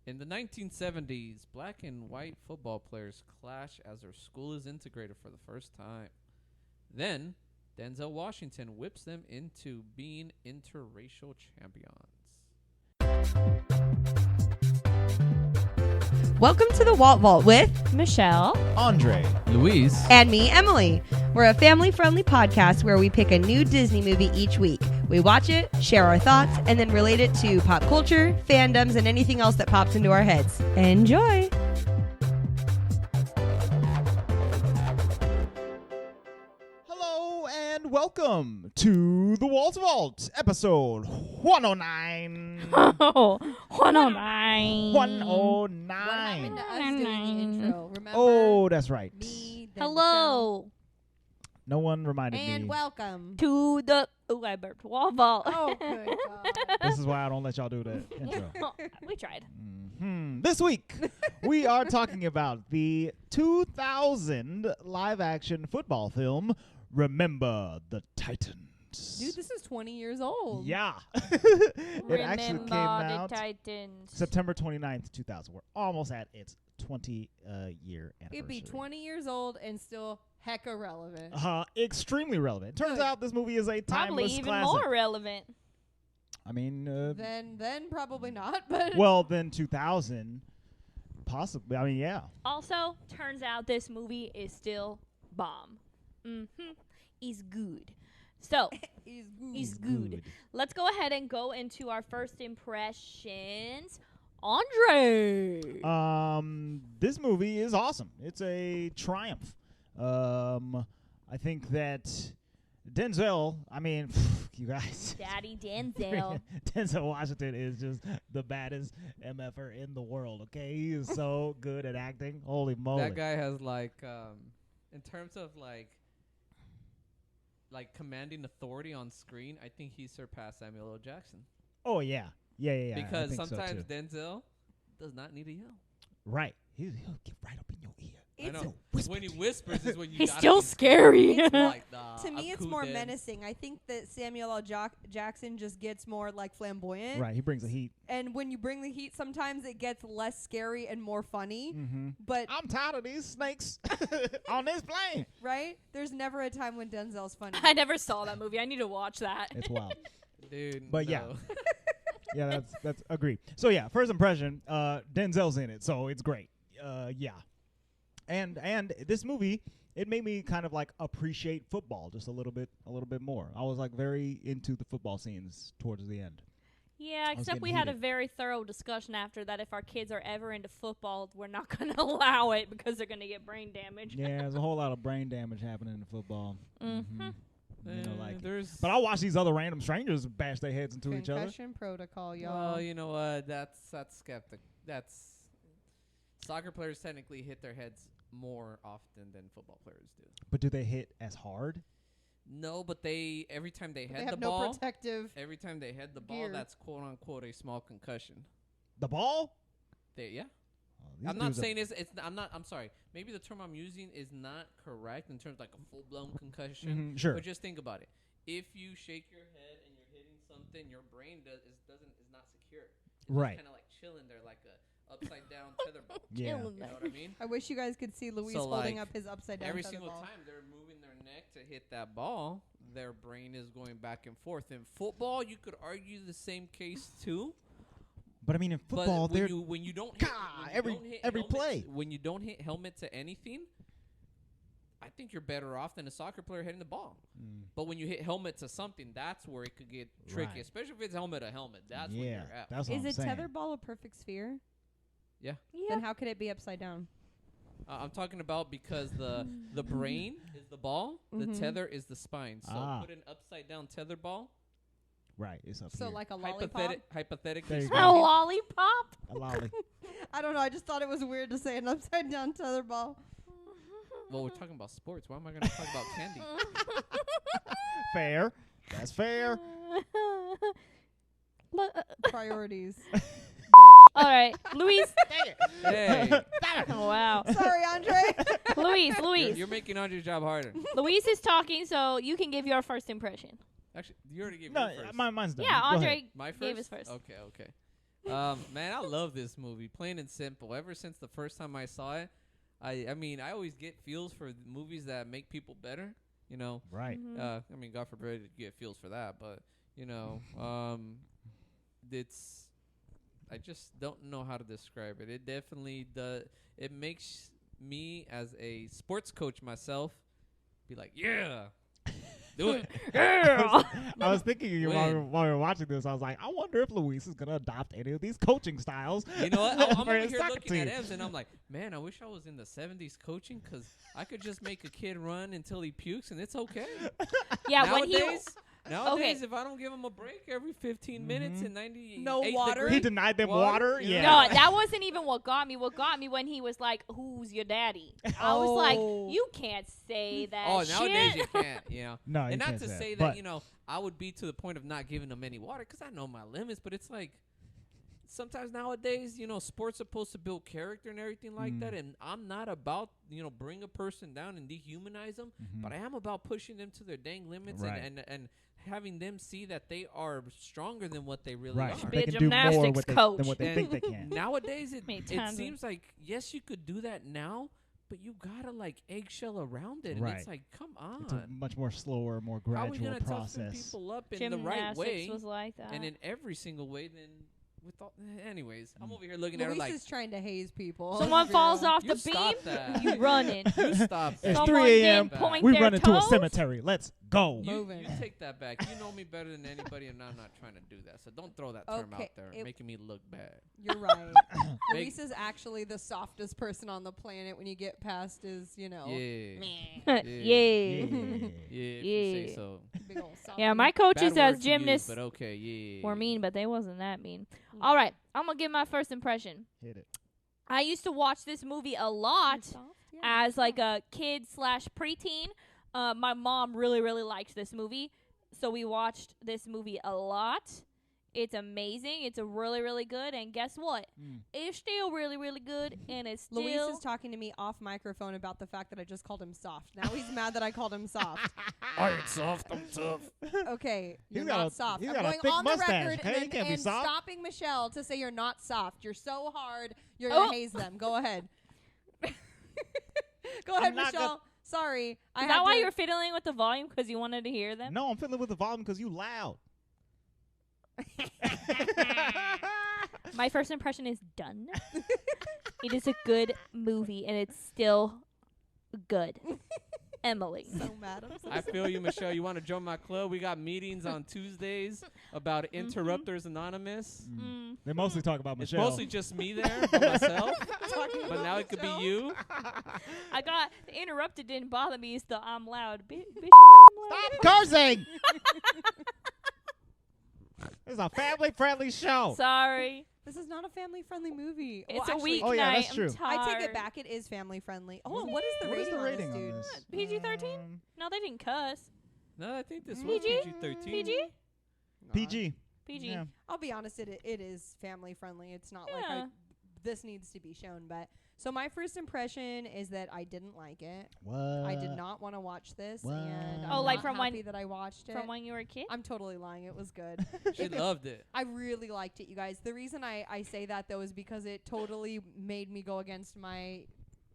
In the 1970s, black and white football players clash as their school is integrated for the first time. Then, Denzel Washington whips them into being interracial champions. Welcome to the Walt Vault with Michelle, Andre, Luis. and me, Emily. We're a family-friendly podcast where we pick a new Disney movie each week. We watch it, share our thoughts, and then relate it to pop culture, fandoms, and anything else that pops into our heads. enjoy. hello and welcome to the Walt Vault, episode 109. Oh, 109. 109. What happened to us doing the intro? Remember? Oh, that's right. Me, then Hello No one reminded Michelle, and me. welcome. to the I burped Walt Vault. Oh, good God. This is why I don't let y'all do the intro. We tried. This week, we are talking about the 2000 live-action football film, Remember the Titans. Dude, this is 20 years old. Yeah. It actually came out Titans. September 29th, 2000. We're almost at its 20-year anniversary. It'd be 20 years old and still hecka relevant. Extremely relevant. Turns Good. out this movie is a Probably timeless even classic. more relevant. I mean, Then probably not, but well, then 2000, possibly. I mean, yeah. Also, turns out this movie is still bomb. He's good. So, he's good. good. Let's go ahead and go into our first impressions. Andre. This movie is awesome. It's a triumph. I think that Denzel, I mean, you guys. Daddy Denzel. Denzel Washington is just the baddest MFer in the world, okay? He is so good at acting. Holy moly. That guy has in terms of like commanding authority on screen, I think he surpassed Samuel L. Jackson. Oh, yeah. Yeah. Because I think so, sometimes too. Denzel does not need to yell. Right. He'll get right up in your ear. I know. Whisper. When he whispers is when you He's gotta still be scary. It's like, nah, To me, I'm it's cool, more Denz. menacing. I think that Samuel L. Jackson just gets more like flamboyant. Right. He brings the heat. And when you bring the heat, sometimes it gets less scary and more funny. Mm-hmm. But I'm tired of these snakes on this plane. right, there's never a time when Denzel's funny. I never saw that movie. I need to watch that. It's wild. Dude. But yeah. no. Yeah, that's agreed. So yeah, first impression, Denzel's in it, so it's great. Yeah. And this movie, it made me kind of like appreciate football just a little bit more. I was like very into the football scenes towards the end. Yeah, was except we getting had a heated. very thorough discussion after that. If our kids are ever into football, we're not going to allow it because they're going to get brain damage. Yeah, there's a whole lot of brain damage happening in football. Mhm. You know, like, there's. but I watch these other random strangers bash their heads into each other. Concussion protocol, y'all. Well, you know what? That's skeptic. That's soccer players technically hit their heads more often than football players do. But do they hit as hard? No, but every time they they head have the no ball, protective. every time they head the ball, gear. that's quote unquote a small concussion. The ball? Yeah. Oh, these I'm not dudes are- saying I'm sorry. Maybe the term I'm using is not correct in terms of like a full blown concussion. Sure. But just think about it. If you shake your head and you're hitting something, your brain is not secure. It's Right. Kind of like chilling there, like a upside down tether ball. Yeah. You know what I mean? I wish you guys could see Luis So, holding like, up his upside down Every tether single ball. time they're moving their neck to hit that ball, their brain is going back and forth. In football, you could argue the same case too. But I mean, in football, but they're when you don't hit, God, when you don't hit every helmet play. when you don't hit helmet to anything, I think you're better off than a soccer player hitting the ball. But when you hit helmet to something, that's where it could get tricky, Right. especially if it's helmet to helmet. That's when yeah, you're at. that's what Is I'm a saying. tether ball a perfect sphere? Yeah. Then how could it be upside down? I'm talking about because the brain is the ball, the tether is the spine. So put an upside down tether ball. Right, it's up So here. like a lollipop? Hypothetically, There you A go. lollipop? A lolly. I don't know. I just thought it was weird to say an upside down tether ball. well, we're talking about sports. Why am I going to talk about candy? Fair. That's fair. Priorities. All right. Luis. Hey, Oh, wow. Sorry, Andre. Luis. you're making Andre's job harder. Luis is talking, so you can give your first impression. Actually, you already gave No, me first. mine's done. Yeah, Go Andre ahead. My first? gave his first. Okay. Man, I love this movie, plain and simple. Ever since the first time I saw it, I mean, I always get feels for movies that make people better. You know, Right. Mhm. I mean, God forbid you get feels for that, but you know, it's. I just don't know how to describe it. It definitely does. It makes me, as a sports coach myself, be like, yeah, do it. Girl. I was thinking of you while Win. we were watching this. I was like, I wonder if Luis is going to adopt any of these coaching styles. You know what? I'm for over his here soccer looking at team. Evans, and I'm like, man, I wish I was in the 70s coaching because I could just make a kid run until he pukes, and it's okay. Yeah, when he Nowadays, if I don't give him a break every 15 minutes Mhm. in 98 No water? degrees, He denied them Water? water. Yeah. Yeah. No, that wasn't even what got me. What got me when he was like, "Who's your daddy?" I was like, Oh. "You can't say that." oh, nowadays shit. you can't, you know. No, you And not can't to say say that, that, but- you know, I would be to the point of not giving them any water because I know my limits, but it's like sometimes nowadays, you know, sports supposed to build character and everything like that, and I'm not about, you know, bring a person down and dehumanize them, but I am about pushing them to their dang limits Right. and having them see that they are stronger than what they really Right. are. Be They a can do more gymnastics with coach. than what they And think they can. Nowadays, Many it times seems like, yes, you could do that now, but you gotta like eggshell around it, and Right. it's like, come on. It's a much more slower, more How are we gradual gonna toughen process. people up in the right Gymnastics way was like that. and in every single way? Then with all, anyways, I'm over here looking at her Luis like, is trying to haze people. Someone Yeah. falls off you the stop beam, that. you running. You stop that. It's Someone 3 a.m. didn't point We their run into a toes. cemetery. Let's go. You Moving. take that back. You know me better than anybody, and I'm not trying to do that. So don't throw that term Okay, out there, it- making me look bad. You're right. Make- Luis is actually the softest person on the planet when you get past his, you know, Yeah. Yeah. Yeah, if you say Yeah. so. big old soft. Yeah, my coaches Bad as word to use, gymnasts but okay, yeah. were mean, but they wasn't that mean. All right, I'm gonna give my first impression. Hit it. I used to watch this movie a lot as like a kid / preteen. My mom really liked this movie, so we watched this movie a lot. It's amazing. It's a really good, and guess what? It's still really good, and it's still. Luis is talking to me off microphone about the fact that I just called him soft. Now he's mad that I called him soft. I ain't soft, I'm tough. Okay, you're got not a- soft. he's I'm got a going thick on the mustache, record okay? You and, can't be and soft. stopping Michelle to say you're not soft. You're so hard. You're Oh. gonna haze them. Go ahead. Go ahead, not Michelle. Sorry. I Is had that why to- you're fiddling with the volume because you wanted to hear them? No, I'm fiddling with the volume because you loud. My first impression is done. It is a good movie, and it's still good. Emily. so mad. I'm so I feel you, Michelle. You want to join my club? We got meetings on Tuesdays about Interrupters Anonymous. Mm. They mostly talk about It's Michelle. mostly just me there by myself, but now it could be you. I got interrupted. Didn't bother me. It's the I'm loud. Bitch, I'm loud. Stop cursing! This is a family-friendly show. Sorry. This is not a family-friendly movie. It's Well, a actually, weeknight. Oh, yeah, that's I'm true. tired. I take it back. It is family-friendly. Oh, what is the What is rating the rating on on this, this? dude? PG-13? No, they didn't cuss. No, I think this was PG? PG-13. PG? PG. PG. Yeah. I'll be honest. It is family-friendly. It's not like Yeah. this needs to be shown. But so my first impression is that I didn't like it. What? I did not want to watch this, what? and I'm Oh, like not from when- happy that I watched it. From when you were a kid? I'm totally lying. It was good. She loved it. I really liked it, you guys. The reason I say that, though, is because it totally made me go against my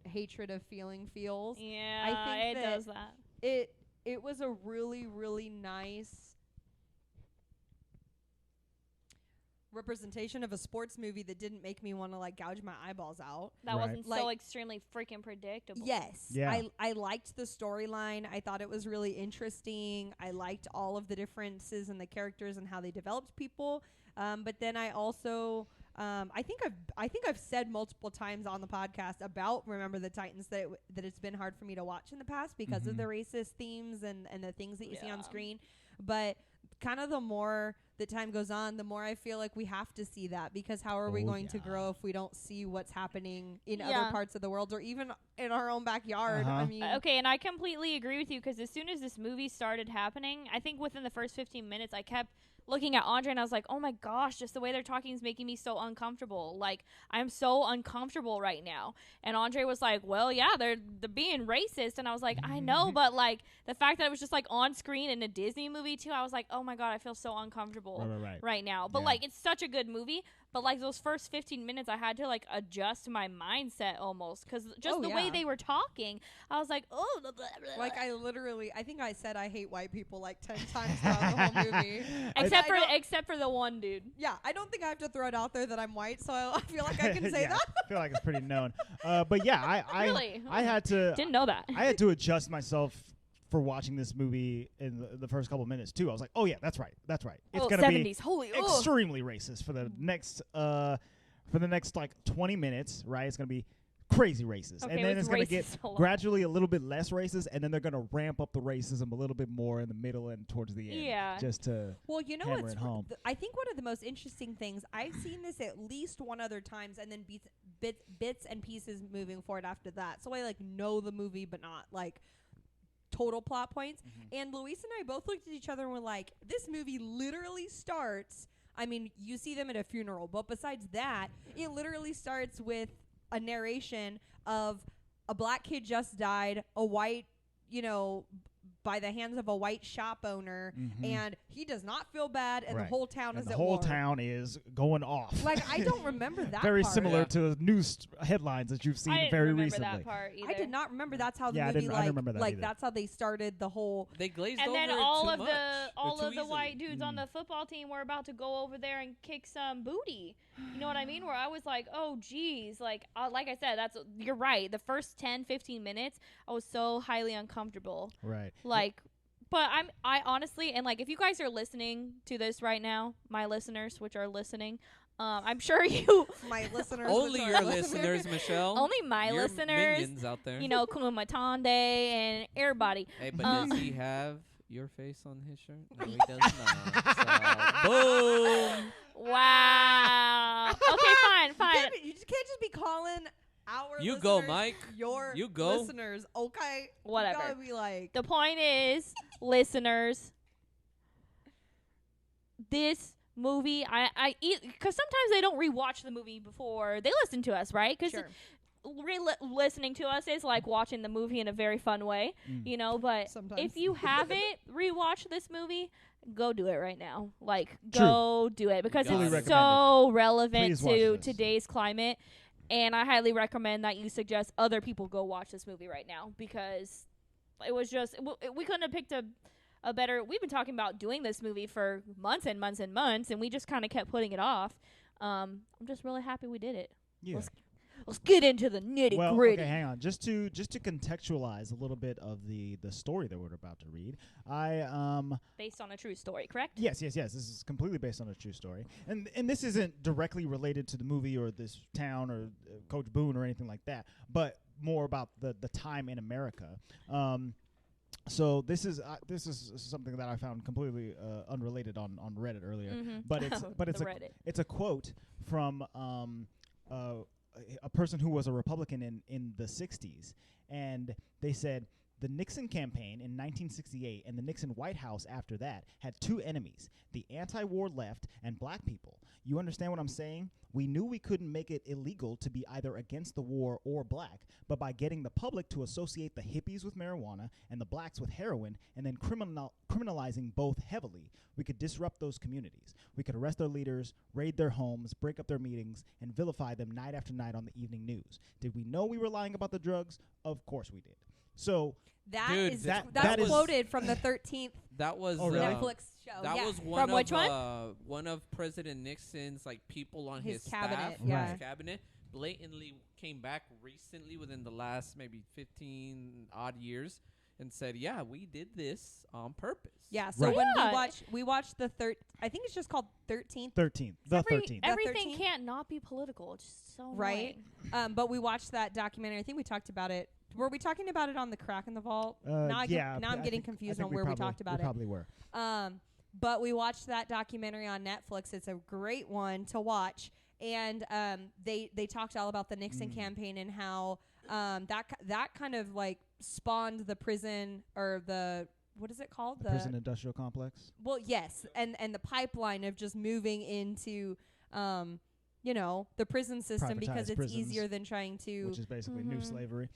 hatred of feeling feels. Yeah, think it that- does that. It was a really nice representation of a sports movie that didn't make me want to like gouge my eyeballs out. That Right. wasn't so Like- extremely freaking predictable. Yes. Yeah. I liked the storyline. I thought it was really interesting. I liked all of the differences in the characters and how they developed people. But then I also I think I've said multiple times on the podcast about Remember the Titans that that it's been hard for me to watch in the past because of the racist themes and the things that you see on Yeah. screen. But kind of the more the time goes on, the more I feel like we have to see that, because how are we Oh, going to yeah. grow if we don't see what's happening in Yeah. other parts of the world or even in our own backyard? I Uh-huh. mean, Okay, and I completely agree with you because as soon as this movie started happening, I think within the first 15 minutes, I kept looking at Andre and I was like, oh my gosh, just the way they're talking is making me so uncomfortable. Like, I'm so uncomfortable right now. And Andre was like, well, yeah, they're being racist. And I was like, I know, but like the fact that it was just like on screen in a Disney movie too, I was like, oh my God, I feel so uncomfortable Right. right now. But Yeah. like, it's such a good movie. But like those first 15 minutes, I had to like adjust my mindset almost because just the way they were talking, I was like, oh, blah, blah, blah. Like I think I said I hate white people like 10 times throughout the whole movie. except for the one dude. Yeah, I don't think I have to throw it out there that I'm white, so I feel like I can say that. I feel like it's pretty known. But yeah, I Really? I had to Didn't know that. I had to adjust myself for watching this movie in the first couple minutes too. I was like, oh yeah, that's right. It's gonna 70s. be Holy extremely racist for the next like 20 minutes, right? It's gonna be crazy racist, Okay, and then it's gonna racist, get hold on. gradually a little bit less racist, and then they're gonna ramp up the racism a little bit more in the middle and towards the end. Yeah. Just to Well, you know hammer what's it home. I think one of the most interesting things, I've seen this at least one other times and then bits and pieces moving forward after that. So I like know the movie but not like total plot points. And Luis and I both looked at each other and were like, this movie literally starts, I mean, you see them at a funeral, but besides that, it literally starts with a narration of a black kid just died, a white, by the hands of a white shop owner, and he does not feel bad, and the Right. whole town and is the at whole war. town is going off. Like, I don't remember that Very part. similar Yeah. to news headlines that you've seen I didn't very remember recently. that part either. I did not remember that's how the Yeah, I movie didn't remember that like either. that's how they started the whole. They glazed And over then it all too of much, the or too easily. white dudes on the football team were about to go over there and kick some booty. You know what I mean? Where I was like, oh geez, like I said, you're right. The first 10, 15 minutes, I was so highly uncomfortable. Right. Like, but I honestly, and like, if you guys are listening to this right now, my listeners, which are listening, I'm sure you, My listeners, Only which your are listeners, Michelle. only my Your listeners, minions out there. Kumatande and everybody. Hey, but does he have your face on his shirt? No, he does not. So, boom. Wow. Okay, fine. You just can't just be calling our You listeners go, Mike. your You go. listeners, okay? Whatever. You gotta be like, The point is, listeners, this movie, because sometimes they don't rewatch the movie before they listen to us, right? Because sure. listening to us is like watching the movie in a very fun way, but Sometimes. if you haven't rewatched this movie, go do it right now. Like, True. go do it because Fully it's recommend so relevant Please watch to this. today's climate. And I highly recommend that you suggest other people go watch this movie right now because it was just, we couldn't have picked a better, we've been talking about doing this movie for months and months and months, and we just kind of kept putting it off. I'm just really happy we did it. Yeah. Let's get into the nitty Well, gritty. okay, hang on. Just to contextualize a little bit of the story that we're about to read. Based on a true story, correct? Yes. This is completely based on a true story, and this isn't directly related to the movie or this town or Coach Boone or anything like that, but more about the time in America. So this is something that I found completely unrelated on Reddit earlier, but it's a quote from a person who was a Republican in the 60s, and they said the Nixon campaign in 1968 and the Nixon White House after that had two enemies, the anti-war left and black people. You understand what I'm saying? We knew we couldn't make it illegal to be either against the war or black, but by getting the public to associate the hippies with marijuana and the blacks with heroin and then criminalizing both heavily, we could disrupt those communities. We could arrest their leaders, raid their homes, break up their meetings, and vilify them night after night on the evening news. Did we know we were lying about the drugs? Of course we did. So Dude, that's that is- quoted from the 13th That was Oh, really? Netflix show. That yeah. was one From of which one? one of President Nixon's like people on His his cabinet, staff, yeah. his cabinet, blatantly came back recently within the last maybe 15 odd years and said, "Yeah, we did this on purpose." Yeah, so Right. when Yeah. we watched the I think it's just called 13th, 13th, the 13th. Everything 13th? can't not be political. It's just so right? annoying. But we watched that documentary. I think we talked about it. Were we talking about it on the Crack in the Vault? Now yeah, now I'm I getting think- confused I on think where we probably- talked about we it. probably were. But we watched that documentary on Netflix. It's a great one to watch. And they talked all about the Nixon campaign and how that kind of like spawned the prison or the what is it called? The prison industrial complex. Well, yes, and the pipeline of just moving into the prison system because Privatized it's prisons, easier than trying to which is basically new slavery.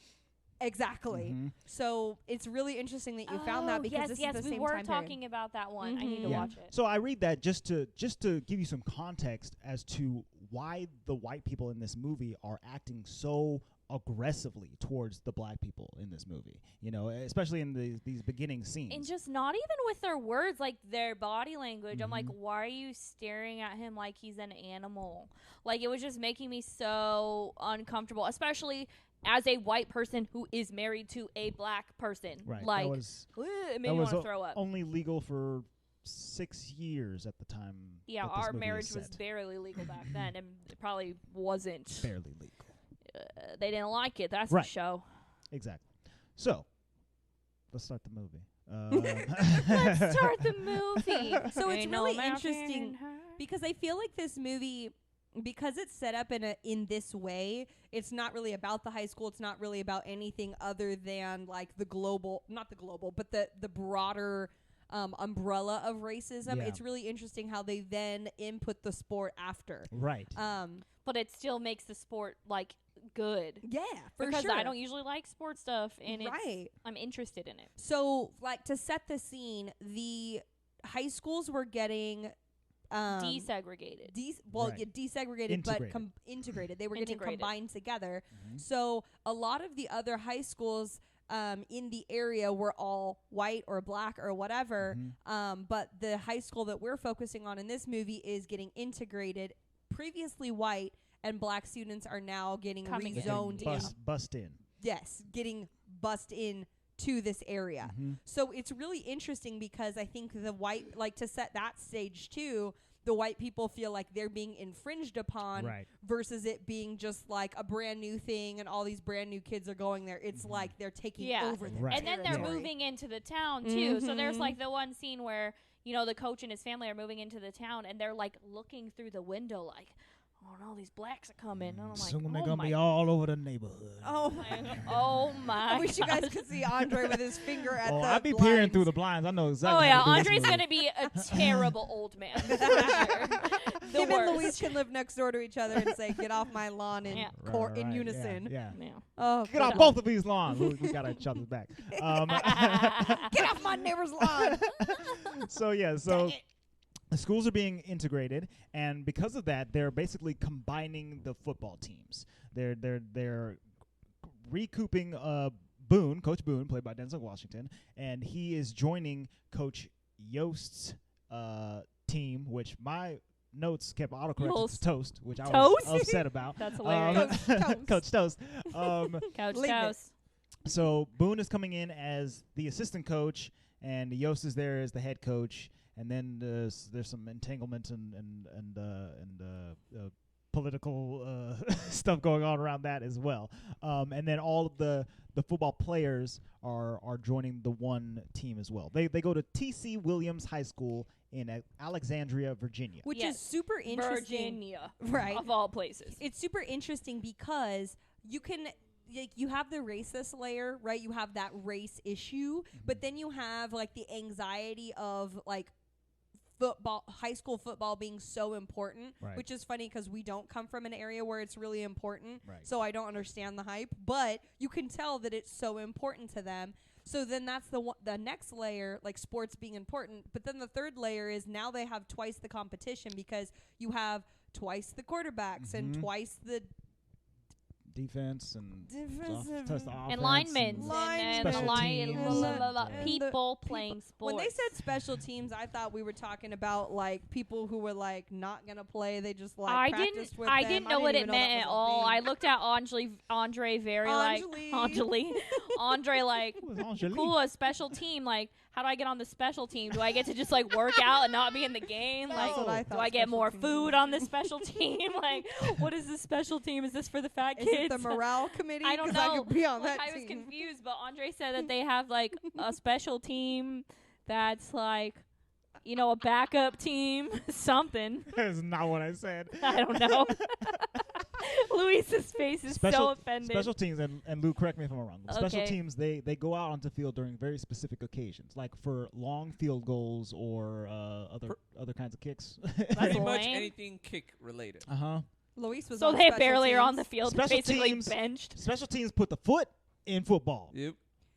exactly. Mhm. So it's really interesting that you found that because this yes, is the we same were time talking period. about that one. I need to Yeah. watch it. So I read that just to give you some context as to why the white people in this movie are acting so aggressively towards the black people in this movie, you know, especially in these beginning scenes. And just not even with their words, like their body language. I'm like, Mhm. why are you staring at him like he's an animal? Like, it was just making me so uncomfortable, especially as a white person who is married to a black person. Right. Like, it made me want to throw up. Only legal for 6 years at the time. Yeah, that this our movie marriage is was set. barely legal back then, and it probably wasn't. Barely legal. They didn't like it. That's Right. the show. Exactly. So, let's start the movie. Let's start the movie. So it's Ain't no really mountain interesting high. because I feel like this movie, because it's set up in this way, it's not really about the high school. It's not really about anything other than like the global, not the global, but the broader umbrella of racism. Yeah. It's really interesting how they then input the sport after. Right. But it still makes the sport like good. Yeah, for Because sure. I don't usually like sports stuff, and Right. I'm interested in it. So, like, to set the scene, the high schools were getting Desegregated. Right. Desegregated, but Integrated. integrated. They were getting Integrated. combined together. Mhm. So a lot of the other high schools in the area were all white or black or whatever. Mhm. But the high school that we're focusing on in this movie is getting integrated. Previously white and black students are now getting Coming in. They're getting rezoned in. bust in. Yes, getting bussed in to this area. Mhm. So it's really interesting because I think the white, like, to set that stage too, the white people feel like they're being infringed upon Right. versus it being just like a brand new thing and all these brand new kids are going there. It's Mhm. like they're taking Yeah. over the Right. And then they're territory. moving into the town too. So there's Mhm. like the one scene where, you know, the coach and his family are moving into the town, and they're like looking through the window like, oh no, these blacks are coming. And I'm like, Soon they're oh gonna my be all over the neighborhood. Oh my- my oh my I wish you guys gosh. could see Andre with his finger at Oh, the I be peering blinds. through the blinds. I know exactly. Oh yeah, how to do this Andre's movie. gonna be a terrible old man. For sure. The Him worst. and Luis can live next door to each other and say, "Get off my lawn" in Yeah. Right, in right, unison. Yeah. Yeah. Oh, Get off God. both of these lawns. We got each other's back. Get off my neighbor's lawn. So the schools are being integrated, and because of that, they're basically combining the football teams. They're recouping Coach Boone, played by Denzel Washington, and he is joining Coach Yost's team, which my notes kept autocorrecting to Toast, which I was Toast? upset about. That's hilarious. Coach Toast. Couch Leave it. Toast. So Boone is coming in as the assistant coach, and Yost is there as the head coach. And then there's some entanglement and political stuff going on around that as well. And then all of the football players are joining the one team as well. They go to T.C. Williams High School in Alexandria, Virginia. Which Yes. is super interesting. Virginia. Right. Of all places. It's super interesting because you can, like, you have the racist layer, right? You have that race issue, but then you have like the anxiety of like high school football being so important, Right. which is funny because we don't come from an area where it's really important. Right. So I don't understand the hype, but you can tell that it's so important to them. So then that's the next layer, like sports being important. But then the third layer is now they have twice the competition because you have twice the quarterbacks and Mhm. twice the Defense and Defensive- test the offense And linemen. Linemen. And Special teams. And the people playing sports. When they said special teams, I thought we were talking about like people who were like not gonna play. They just like I practiced didn't. with I them. didn't know what it even meant that at was a all. thing. I looked at Andre very like Anjali. Andre like Who was Angelique? cool, a special team. Like, how do I get on the special team? Do I get to just like work out and not be in the game? That's Like, what I do thought I get special more teams food was. on the special team? Like, what is the special team? Is this for the fat Is kids? it the morale committee? I don't 'Cause know. I could be on Like, that I was team. confused, but Andre said that they have like a special team that's like, you know, a backup team, something. That's not what I said. I don't know. Luis's face is so offended. Special teams, and Lou, correct me if I'm wrong. Special Okay. teams, they go out onto field during very specific occasions, like for long field goals or other kinds of kicks. Pretty much lame. anything kick related. Uh-huh. Luis was So on they special barely are on the teams. field, Special basically teams- benched. Special teams put the foot in football. Yep.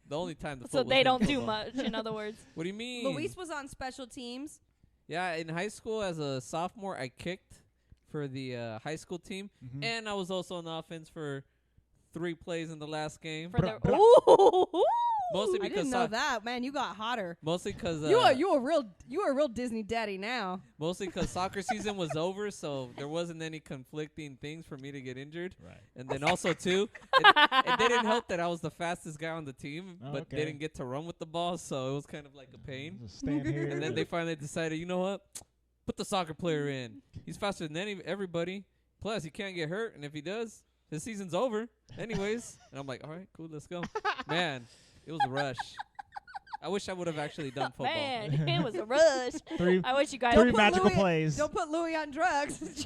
The only time the So foot was they in don't do football. much, in other words. What do you mean? Luis was on special teams. Yeah, in high school as a sophomore, I kicked for the high school team, Mhm. and I was also on the offense for 3 plays in the last game. For the Ooh. Mostly I because didn't know that, man. You got hotter. Mostly because You a real Disney daddy now. mostly because soccer season was over, so there wasn't any conflicting things for me to get injured. Right. And then also too, it didn't help that I was the fastest guy on the team, Oh, but okay. didn't get to run with the ball, so it was kind of like a pain. Just stand here. And then they finally decided, you know what? Put the soccer player in. He's faster than everybody. Plus, he can't get hurt, and if he does, the season's over anyways. And I'm like, all right, cool, let's go. Man, it was a rush. I wish I would have actually done football. Man, it was a rush. three I wish you guys. three put magical Louis- plays. Don't put Louis on drugs.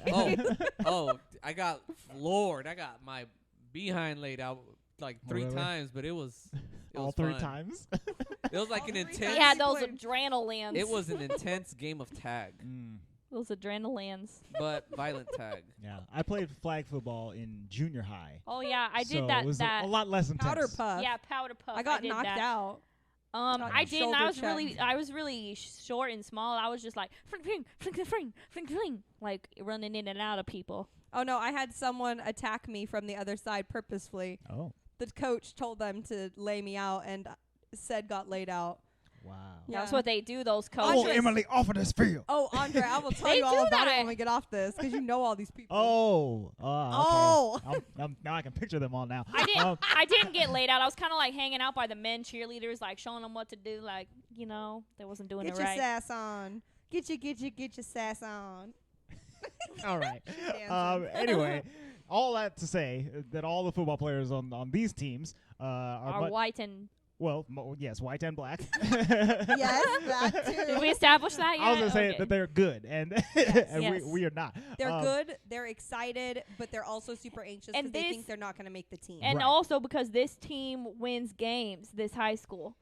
I got floored. I got my behind laid out like 3 really? times, but it was all was 3 fun. times. It was like All an 3 intense. times. Yeah, you those played. adrenalines. It was an intense game of tag, those adrenalines. but violent tag. Yeah, I played flag football in junior high. Oh yeah, I so did that. It was that a lot less intense. Powder puff. yeah, powder puff. I got did knocked that. out. Got I didn't. shoulder I was checked. really short and small. I was just like fling, fling, fling, fling, fling, fling, like running in and out of people. Oh no, I had someone attack me from the other side purposefully. Oh, The coach told them to lay me out and said got laid out. wow. Yeah. That's what they do. Those I want coaches. Emily off of this field. Oh, Andre, I will tell They you all do about it that. when we get off this because you know all these people. Oh, okay. Oh. Now I can picture them all now. I didn't. I didn't get laid out. I was kind of like hanging out by the men cheerleaders, like showing them what to do. Like they wasn't doing Get it your right. sass on. Get your sass on. All right. Dancing. Anyway, all that to say that all the football players on these teams are Are white and yes, white and black. Yes, that did too. we establish that yet? I was gonna say Okay. that they're good, and and Yes. we are not. They're good. They're excited, but they're also super anxious And because they this- think they're not going to make the team. And Right. also because this team wins games, this high school,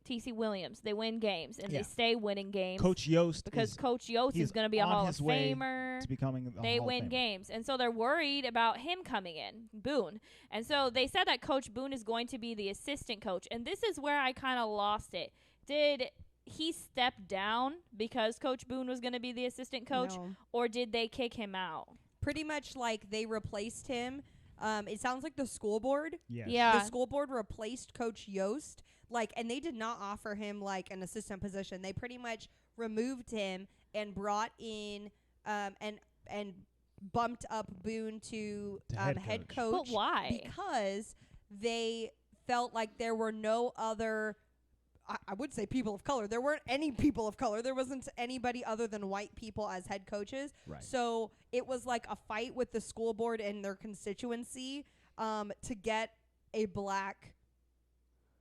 TC Williams, they win games and Yeah. they stay winning games Coach Yost because is Coach Yost he's is going to be a on Hall of his way Famer. to becoming a They Hall of win Famer. games, and so they're worried about him coming in, Boone. And so they said that Coach Boone is going to be the assistant coach, and this is where I kind of lost it. Did he step down because Coach Boone was going to be the assistant coach, No. or did they kick him out? Pretty much like they replaced him. It sounds like the school board. Yes. Yeah. The school board replaced Coach Yost. And they did not offer him like an assistant position. They pretty much removed him and brought in and bumped up Boone to To head head coach. But why? Because they felt like there were no other. I would say people of color. There weren't any people of color. There wasn't anybody other than white people as head coaches. Right. So it was like a fight with the school board and their constituency to get a black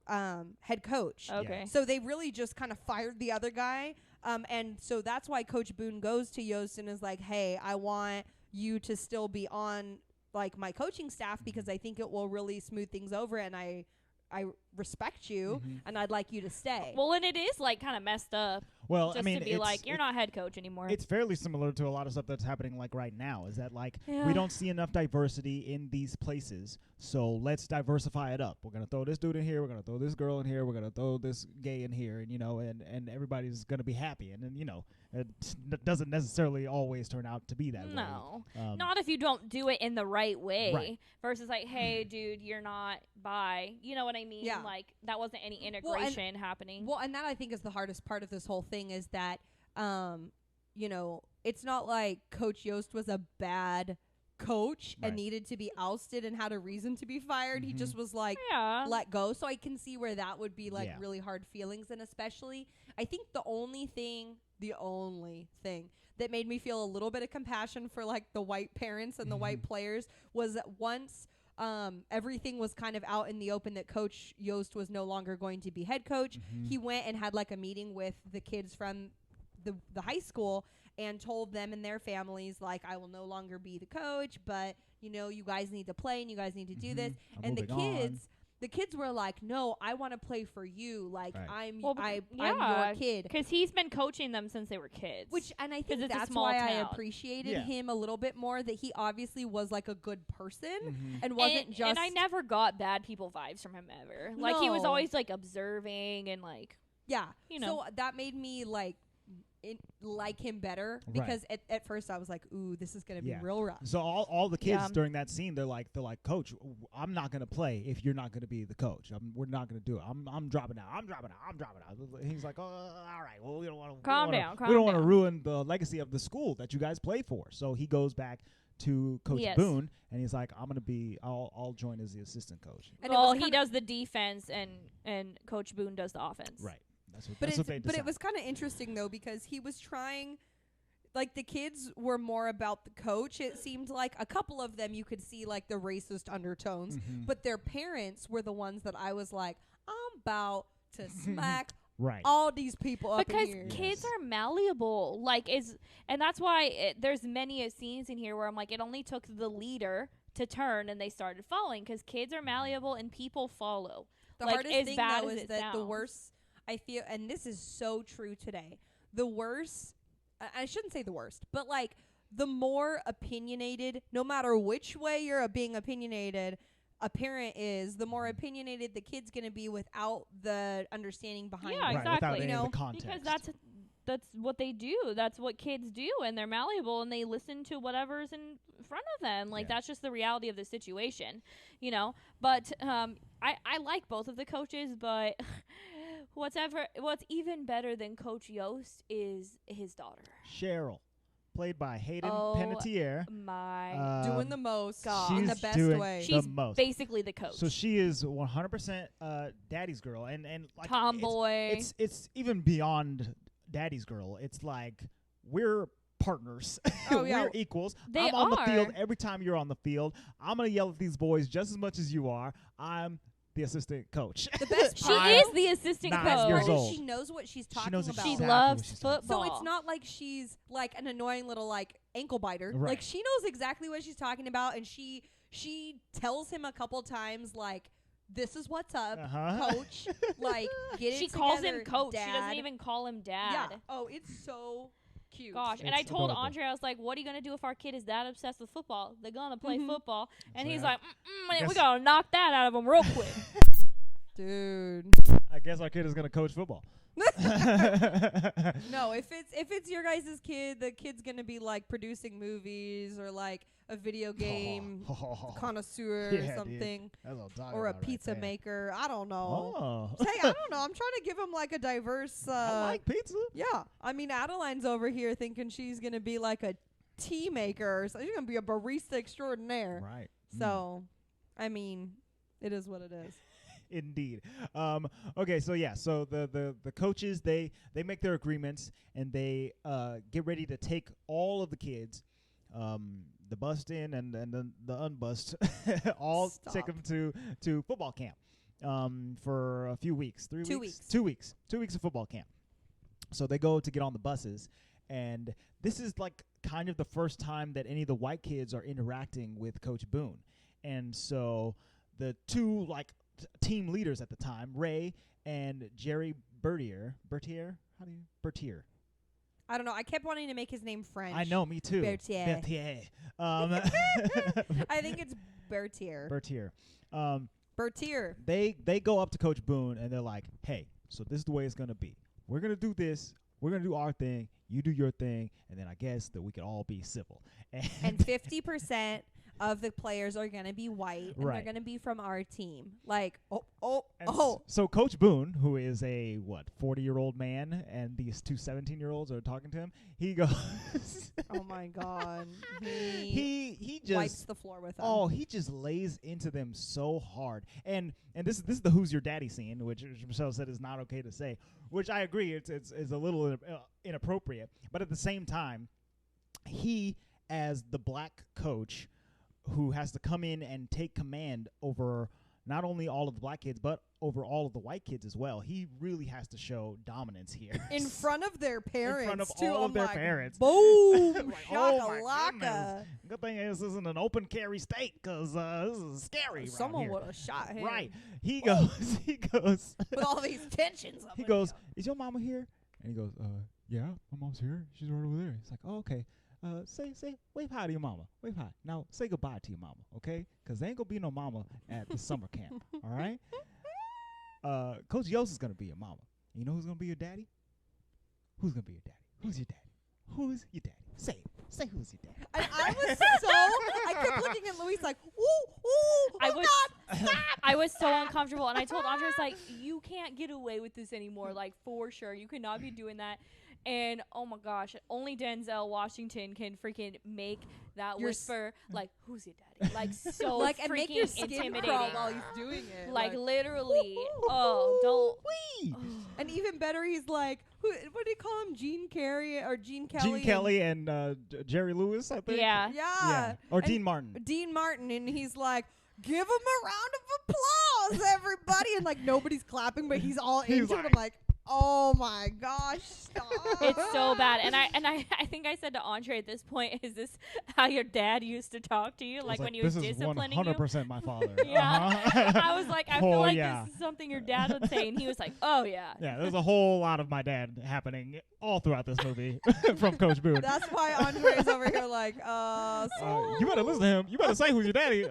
head coach. Okay. So they really just kind of fired the other guy. And so that's why Coach Boone goes to Yost and is like, hey, I want you to still be on like my coaching staff because I think it will really smooth things over and I respect you and I'd like you to stay. Well, and it is like kind of messed up Well, just I mean, to be like, you're not head coach anymore. It's fairly similar to a lot of stuff that's happening like right now. Is that like Yeah. we don't see enough diversity in these places, so let's diversify it up. We're gonna throw this dude in here. We're gonna throw this girl in here. We're gonna throw this gay in here, and and everybody's gonna be happy. And then it doesn't necessarily always turn out to be that way. No. Um, Not if you don't do it in the right way. Right. Versus like, hey, dude, you're not bi. You know what I mean? Yeah. Like that wasn't any Well, and- integration happening. Well, and that I think is the hardest part of this whole thing is that, it's not like Coach Yost was a bad coach Right. and needed to be ousted and had a reason to be fired. He Mhm. just was like, yeah. let go. So I can see where that would be like Yeah. really hard feelings. And especially, I think the only thing that made me feel a little bit of compassion for like the white parents and the white players was that once everything was kind of out in the open that Coach Yost was no longer going to be head coach, he went and had like a meeting with the kids from the high school and told them and their families like, I will no longer be the coach, but you guys need to play and you guys need to do this. I'm And moving the kids were like, no, I want to play for you. Like Right. I'm yeah, your kid. Because he's been coaching them since they were kids. And I 'Cause think it's a that's small why I town. appreciated Yeah. him a little bit more, that he obviously was like a good person Mhm. and wasn't just. and I never got bad people vibes from him ever. Like he was No. always like observing and like Yeah. You know. So that made me like like him better Right. because at first I was like, ooh, this is gonna be real rough. So all the kids Yeah. during that scene, they're like, Coach, I'm not gonna play if you're not gonna be the coach. We're not gonna do it. I'm dropping out. I'm dropping out. He's like, oh, all right. Well, we don't want to Calm down. We don't want to ruin the legacy of the school that you guys play for. So he goes back to Coach Yes. Boone, and he's like, I'll join as the assistant coach. And it Well, was he kinda- does the defense, and Coach Boone does the offense. Right. That's what, But that's what they it decide. was kind of interesting though because he was trying, like the kids were more about the coach. It seemed like a couple of them you could see like the racist undertones, Mhm. but their parents were the ones that I was like, I'm about to smack right. all these people up Because in here. kids are malleable, and that's why there's many scenes in here where I'm like, it only took the leader to turn and they started following because kids are malleable and people follow. The like, hardest as thing bad though as is it that the sounds. worst I feel, and this is so true today. The worst, I shouldn't say the worst, but like the more opinionated, no matter which way you're being opinionated, a parent is, the more opinionated the kid's going to be without the understanding behind Yeah, it. Right, without exactly. any You of know, the context. Because that's what they do. That's what kids do, and they're malleable and they listen to whatever's in front of them. Like Yeah. that's just the reality of the situation, you know. But I like both of the coaches, but what's even better than Coach Yost is his daughter. Cheryl, played by Hayden Oh, Panettiere. My doing the most God. in the She's best doing way. she's the most. basically the coach. So she is 100% daddy's girl, and like Tomboy. It's even beyond daddy's girl. It's like we're partners. Oh, yeah. We're equals. They I'm on the field are. every time you're on the field. I'm gonna yell at these boys just as much as you are. I'm the assistant coach. The best She part, is the assistant 9 coach. years part is old. she knows what she's She talking knows about. She exactly loves what she's talking about. football. So it's not like she's like an annoying little like ankle biter. Right. Like she knows exactly what she's talking about, and she tells him a couple times like, "This is what's up, Uh-huh. coach." Like, get it She calls him together, coach. Dad. She doesn't even call him dad. Yeah. Oh, it's so cute. Gosh, and It's I told adorable. Andre, I was like, "What are you gonna do if our kid is that obsessed with football? They're gonna play Mhm. football." And So he's yeah. like, we Guess- gotta knock that out of him real quick. dude. I guess our kid is gonna coach football. No, if it's your guys' kid, the kid's gonna be like producing movies or like a video game connoisseur Yeah, or dude. something, That's what I'm talking or a about right pizza there. maker. I don't know. Oh. Hey, I don't know. I'm trying to give him like a diverse. I like pizza. Yeah, I mean, Adeline's over here thinking she's gonna be like a tea maker, so she's gonna be a barista extraordinaire. Right. So, I mean, it is what it is. Indeed. Okay, so yeah, so the coaches they make their agreements and they get ready to take all of the kids, the bust in and the unbust, all Stop. take them to football camp for a few weeks, 3 2 weeks, weeks. 2 weeks, 2 weeks of football camp. So they go to get on the buses, and this is like kind of the first time that any of the white kids are interacting with Coach Boone, and so the two like team leaders at the time, Ray and Jerry Bertier. How do you Bertier? I don't know. I kept wanting to make his name French. I know, me too. Bertier. Bertier. I think it's Bertier. Bertier. Bertier. They go up to Coach Boone and they're like, "Hey, so this is the way it's gonna be. We're gonna do this. We're gonna do our thing. You do your thing, and then I guess that we could all be civil." And 50% of the players are going to be white, and they're Right. going to be from our team. Like, And so Coach Boone, who is a 40-year-old man, and these two 17-year-olds are talking to him, he goes, oh my God. he Wipes just the floor with them. Oh, he just lays into them so hard. And this is the "Who's Your Daddy" scene, which Michelle said is not okay to say, which I agree it's a little inappropriate. But at the same time, he, as the black coach who has to come in and take command over not only all of the black kids but over all of the white kids as well, he really has to show dominance here. In front of their parents. In front of too. all of I'm their like, parents. Boom. Like, oh my Shakalaka. goodness. Good thing this isn't an open carry state, because this is scary. Someone right would have shot him. here. Right. He goes. With all these tensions up He in goes, here. "Is your mama here?" And he goes, "Yeah, my mom's here. She's right over there." He's like, "Oh, okay. Say, wave hi to your mama. Wave hi. Now say goodbye to your mama, okay? Because there ain't gonna be no mama at the summer camp. All right? Coach Yost is gonna be your mama. You know who's gonna be your daddy? Who's gonna be your daddy? Who's your daddy? Who's your daddy? Say it. Say who's your daddy. And I kept looking at Luis like, ooh, I was so uncomfortable, and I told Andres, like, you can't get away with this anymore, like, for sure. You cannot be doing that. And, oh, my gosh, only Denzel Washington can freaking make that whisper, like, who's your daddy? Like, so like, freaking and make your skin intimidating. crawl while he's doing it. Like, literally. Oh, don't. And even better, he's like, what do you call him? Gene Kelly Gene Kelly and Jerry Lewis, I think. Yeah. Or And Dean Martin. Dean Martin, and he's like, give him a round of applause, everybody. And like nobody's clapping, but he's all into it. I'm like, oh my gosh, stop. It's so bad. And I think I said to Andre at this point, is this how your dad used to talk to you? Like when he was disciplining you? This is 100% my father. Yeah. I was like, I feel like yeah. this is something your dad would say. And he was like, oh, yeah. Yeah, there's a whole lot of my dad happening all throughout this movie from Coach Boone. That's why Andre's over here like, you better listen to him. You better say who's your daddy.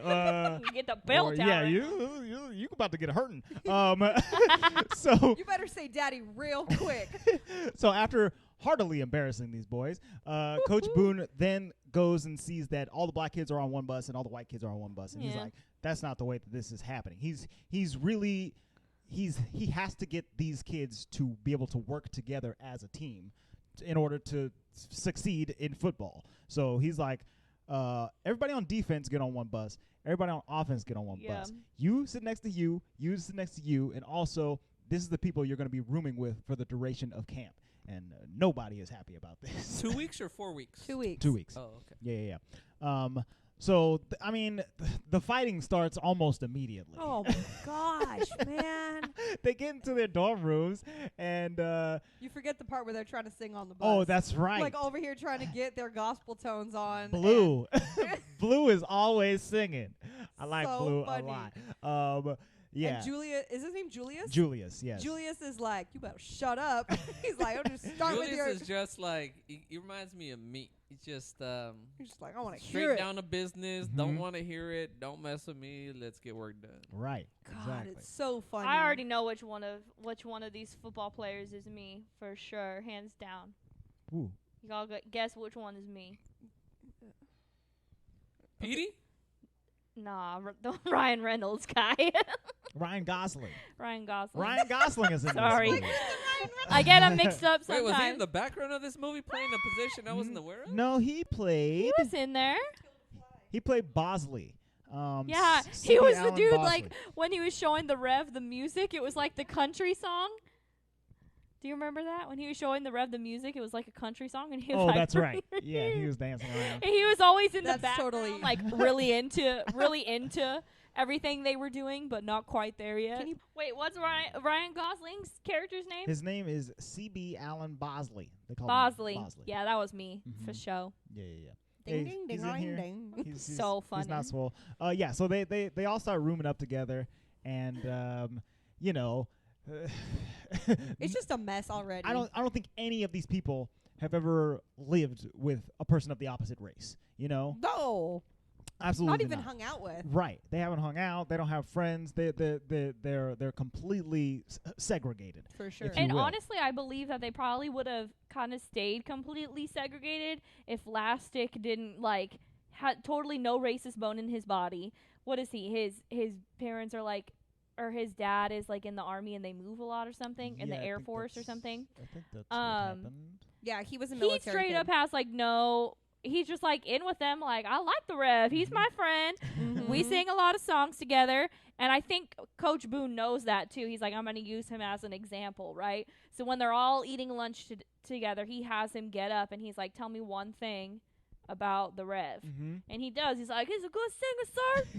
Get the belt out. Yeah, you about to get hurting. So you better say daddy real quick. So after heartily embarrassing these boys, Coach Boone then goes and sees that all the black kids are on one bus and all the white kids are on one bus, and he's like, that's not the way that this is happening. He has to get these kids to be able to work together as a team in order to succeed in football. So he's like, everybody on defense get on one bus, everybody on offense get on one bus. You sit next to you sit next to you, and also this is the people you're going to be rooming with for the duration of camp. And nobody is happy about this. 2 weeks or 4 weeks? 2 weeks. 2 weeks. Oh, okay. Yeah. So, I mean, the fighting starts almost immediately. Oh, my gosh, man. They get into their dorm rooms, and you forget the part where they're trying to sing on the bus. oh, that's right. Like over here trying to get their gospel tones on. Blue. Blue is always singing. I like So Blue funny. a lot. Yeah. And Julius, is his name Julius? Julius, yes. Julius is like, you better shut up. He's like, I'll just start with your. Julius is just like, he reminds me of me. He's just He's just like, I want to hear straight it. down to business. Don't want to hear it. Don't mess with me. Let's get work done. Right. God, exactly. it's so funny. I already know which one of these football players is me, for sure, hands down. Ooh. You all guess which one is me. Petey? Nah, the Ryan Reynolds guy. Ryan Gosling. Ryan Gosling. Ryan Gosling is in Sorry. this movie. I get him mixed up Wait, sometimes. was he in the background of this movie playing a position I wasn't aware of? No, he played. He was in there. He played Bosley. Yeah, he Sidney was the Allen dude, Bosley. like, when he was showing the Rev the music, it was like the country song. Do you remember that? When he was showing the Rev the music, it was like a country song, and he was Oh, like, that's right. Yeah, he was dancing around. And he was always in the That's background, totally- like really into everything they were doing, but not quite there yet. Wait, what's Ryan Gosling's character's name? His name is C.B. Allen Bosley. They call Bosley. him Bosley. Yeah, that was me for show. Yeah. Ding, He's- ding, he's ding, in ding, here. ding. He's So funny. He's not swole. Yeah, so they all start rooming up together, and you know, It's just a mess already. I don't think any of these people have ever lived with a person of the opposite race. You know, No. absolutely Not even hung out with. Right, they haven't hung out. They don't have friends. They're completely segregated. For sure. If you And will. honestly, I believe that they probably would have kind of stayed completely segregated if Lastic didn't like had totally no racist bone in his body. What is he? His parents are like, or his dad is like in the army and they move a lot or something in Yeah, the I Air think Force or that's- something. I think that's what happened. Yeah, he was a He military straight kid. up has like no. He's just like in with them. Like, I like the Rev. He's my friend. Mhm. We sing a lot of songs together, and I think Coach Boone knows that too. He's like, I'm going to use him as an example, right? So when they're all eating lunch together, he has him get up, and he's like, tell me one thing about the Rev. Mm-hmm. And he does. He's like, he's a good singer,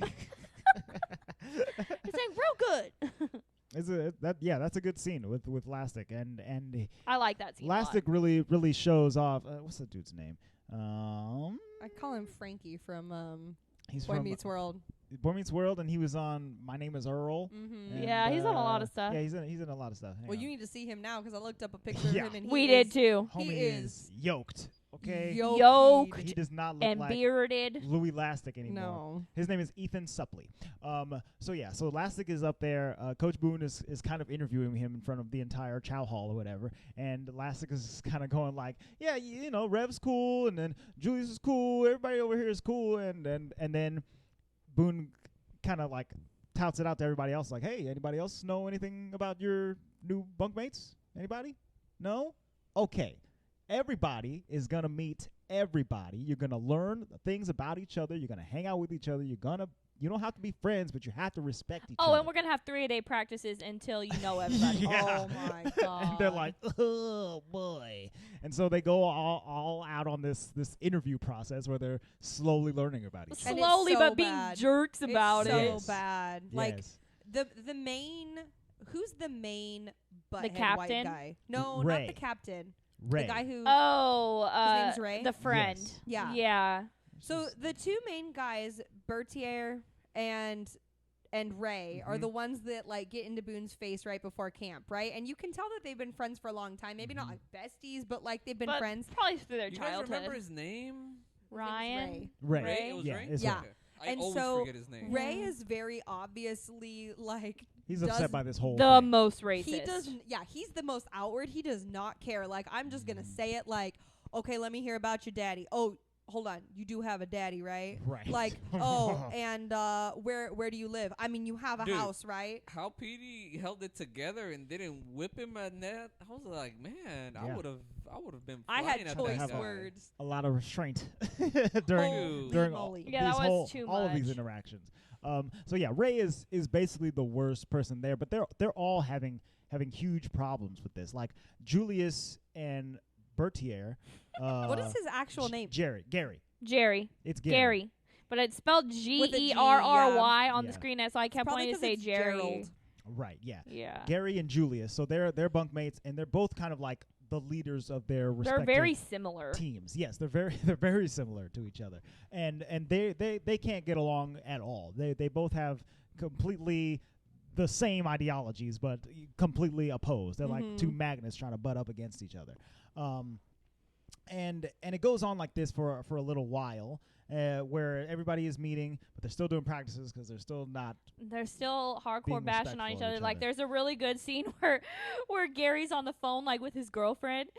sir. He sang real good. That's a good scene with Lastic, and I like that scene a lot. Lastic really shows off. What's the dude's name? I call him Frankie from He's Boy from Meets World. Boy Meets World, and he was on My Name Is Earl. Mm-hmm. and, Yeah, he's on a lot of stuff. Yeah, he's in a lot of stuff. Hang Well, on. you need to see him now because I looked up a picture of Yeah. him and We did too. Homie he is yoked. Okay. Yoked He does not look and like bearded. Louis Lastic anymore. No. His name is Ethan Suppley. So Lastic is up there. Coach Boone is kind of interviewing him in front of the entire chow hall or whatever. And Lastic is kind of going like, yeah, Rev's cool, and then Julius is cool. Everybody over here is cool. And then Boone kind of like touts it out to everybody else like, hey, anybody else know anything about your new bunkmates? Anybody? No? Okay. Everybody is going to meet everybody. You're going to learn things about each other. You're going to hang out with each other. You don't have to be friends, but you have to respect each other. Oh, and we're going to have 3-a-day practices until you know everybody. Yeah. Oh my god. And they're like, oh boy. And so they go all out on this interview process where they're slowly learning about each other. And it's Slowly, so but being bad. jerks about it's it. so bad. Like Yes. the main, who's the main butthead white captain? guy? No, Ray. not the captain. Ray. The guy who. Oh, His name's Ray? the friend. Yes. Yeah. Yeah. So the two main guys, Bertier and Ray, are Mhm. the ones that like get into Boone's face right before camp, right? And you can tell that they've been friends for a long time. Maybe not Mhm. like besties, but like they've been But friends. probably through their You guys childhood. remember his name? Ryan. Ray. Ray? It was Yeah, Ray? it's Yeah. Ray. Okay. I And always so forget his name. Ray Mhm. is very obviously like He's does- upset by this whole The thing. most racist. he doesn't. Yeah, he's the most outward. He does not care. Like I'm just gonna say it. Like okay, let me hear about your daddy. Oh, hold on, you do have a daddy, right? Right. Like oh, and where do you live? I mean, you have a Dude. house, right? How Petey held it together and didn't whip him at net. I was like, man, Yeah. I would have been. I flying had at that choice guy. words. a lot of restraint Holy during all, moly. Yeah, that these was too all of these much. interactions. So yeah, Ray is basically the worst person there, but they're all having huge problems with this. Like Julius and Bertier. What is his actual name? Gary. Jerry. It's Gary. But it's spelled With a G, Gerry on the Yeah. screen, so I kept Probably wanting to 'cause say it's Jerry. Gerald. Right. Yeah. Yeah. Gary and Julius. So they're bunkmates, and they're both kind of like the leaders of their They're respective very similar. teams. Yes, they're very similar to each other, and they can't get along at all. They both have completely the same ideologies, but completely opposed. They're like two magnets trying to butt up against each other. And it goes on like this for a little while, where everybody is meeting, but they're still doing practices because they're still not. They're still Being hardcore bashing on respectful each of other. each Like other. there's a really good scene where Gary's on the phone like with his girlfriend,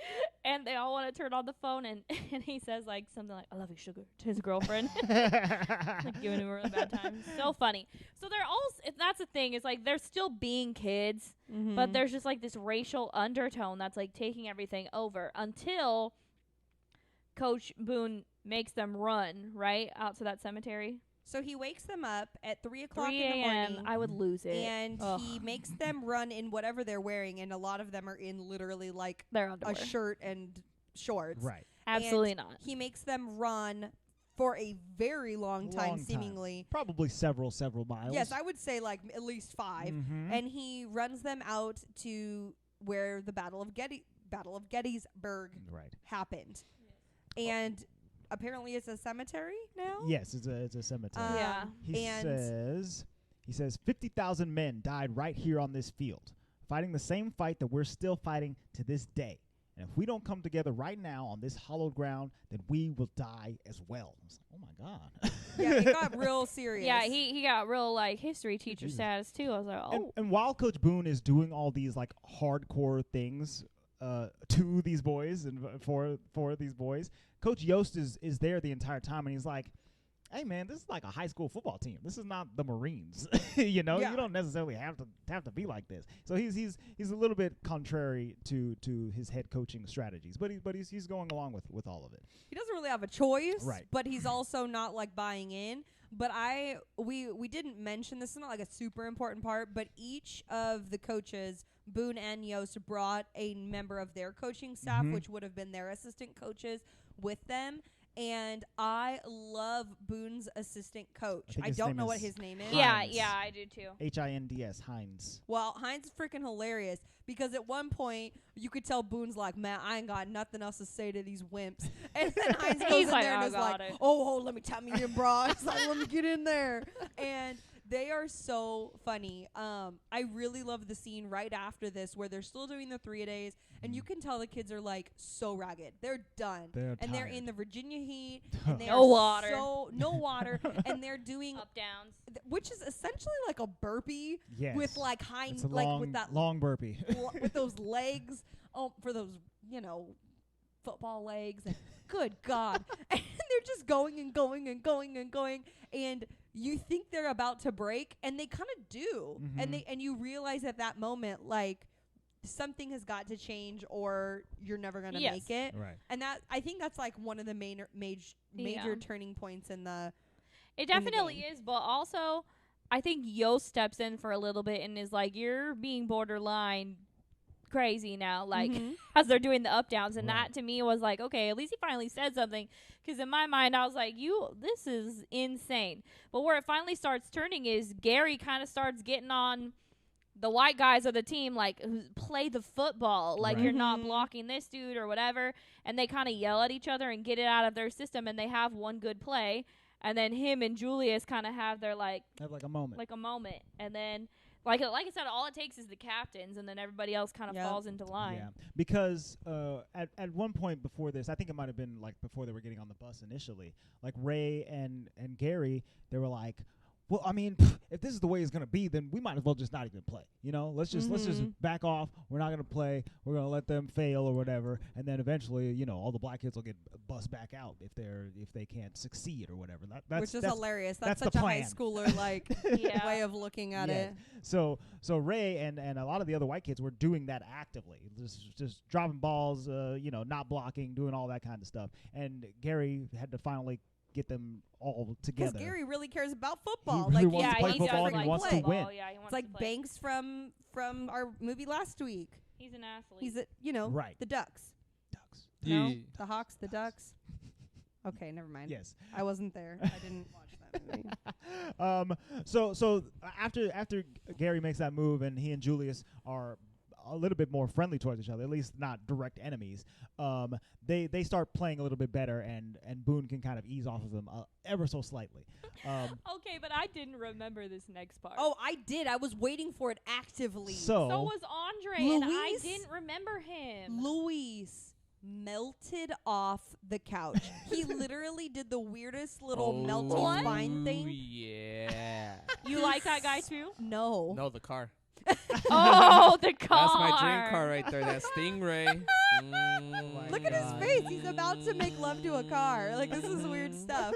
and they all want to turn on the phone, and he says like something like "I love you, sugar" to his girlfriend, like giving him a really bad time. So funny. So they're all. That's the thing. Is like they're still being kids, but there's just like this racial undertone that's like taking everything over until Coach Boone makes them run right out to that cemetery. So he wakes them up at 3 o'clock 3 in the a.m. morning. I would lose it. And Ugh. he makes them run in whatever they're wearing, and a lot of them are in literally like Their underwear. a shirt and shorts. Right. Absolutely And not. He makes them run for a very long time, Long time. seemingly. Probably several miles. Yes, I would say like at least 5. Mhm. And he runs them out to where the Battle of Gettysburg Right. happened. And apparently it's a cemetery now. Yes, it's a cemetery. Yeah. He and says 50,000 men died right here on this field, fighting the same fight that we're still fighting to this day. And if we don't come together right now on this hallowed ground, then we will die as well. I was like, oh my God. yeah, it got real serious. Yeah, he got real like history teacher Jesus. status too. I was like, oh, And while Coach Boone is doing all these like hardcore things to these boys and for these boys, Coach Yost is there the entire time, and he's like, hey man, this is like a high school football team. This is not the Marines. You know, Yeah. you don't necessarily have to be like this. So he's a little bit contrary to his head coaching strategies, but he's going along with all of it. He doesn't really have a choice, Right. but he's also not like buying in. But we didn't mention this is not like a super important part, but each of the coaches, Boone and Yost, brought a member of their coaching staff, Mhm. which would have been their assistant coaches, with them. And I love Boone's assistant coach. think I his don't name know what is his name is. yeah, Hines. yeah, I do too. Hinds, Hines. Well, Hines is freaking hilarious because at one point you could tell Boone's like, man, I ain't got nothing else to say to these wimps. And then Hines goes He's in like, there and "I is got like, it." oh, let me tap me in, bro. It's like, let me get in there. And They are so funny. I really love the scene right after this where they're still doing the 3-a-days, and you can tell the kids are like so ragged. They're done. They're and they're tired. in the Virginia heat. And they No are water. no water. And they're doing, Up downs. which is essentially like a burpee Yes. with like It's a like long, with that long burpee. with those legs. Oh, for those, football legs. And good God. And they're just going and going and going and going. And you think they're about to break, and they kind of do. Mhm. And you realize at that moment, like, something has got to change or you're never going to Yes. make it. Right. And I think that's like one of the major Yeah. turning points in the It the definitely game. is, but also I think Yo steps in for a little bit and is like, "You're being borderline crazy now," like Mhm. as they're doing the up downs, and Right. that to me was like, okay, at least he finally said something. Because in my mind, I was like, this is insane. But where it finally starts turning is Gary kind of starts getting on the white guys of the team, like, who play the football, like, Right. you're not Mhm. blocking this dude or whatever, and they kind of yell at each other and get it out of their system, and they have one good play, and then him and Julius kind of have their Have like a moment. like a moment, and then like I said, all it takes is the captains, and then everybody else kind of Yep. falls into line. Yeah, because at one point before this, I think it might have been like before they were getting on the bus initially, like Ray and Gary, they were like, well, I mean, if this is the way it's gonna be, then we might as well just not even play. Let's just Mhm. back off. We're not gonna play. We're gonna let them fail or whatever, and then eventually, all the black kids will get bussed back out if they can't succeed or whatever. which is hilarious. That's that's such the a high plan. schooler like Yeah. way of looking at Yes. it. So Ray and a lot of the other white kids were doing that actively, just dropping balls, not blocking, doing all that kind of stuff. And Gary had to finally get them all Because together. Gary really cares about football. really like wants Yeah, to play he football does and he like wants to football. win. Yeah, he wants it's like to play. Banks from our movie last week. He's an athlete. He's Right. the Ducks. Ducks. No, Yeah. the Hawks, the Ducks. Okay, never mind. Yes. I wasn't there. I didn't watch that movie. So after Gary makes that move and he and Julius are a little bit more friendly towards each other, at least not direct enemies. They start playing a little bit better, and Boone can kind of ease off of them ever so slightly. Okay, but I didn't remember this next part. Oh, I did. I was waiting for it actively. so was Andre, and I Luis? didn't remember him. Luis melted off the couch. He literally did the weirdest little melting What? spine thing. Yeah. You like that guy too? No. No, the car. Oh, the car. That's my dream car right there. That Stingray. Look at his face. He's about to make love to a car. Like, this is weird stuff.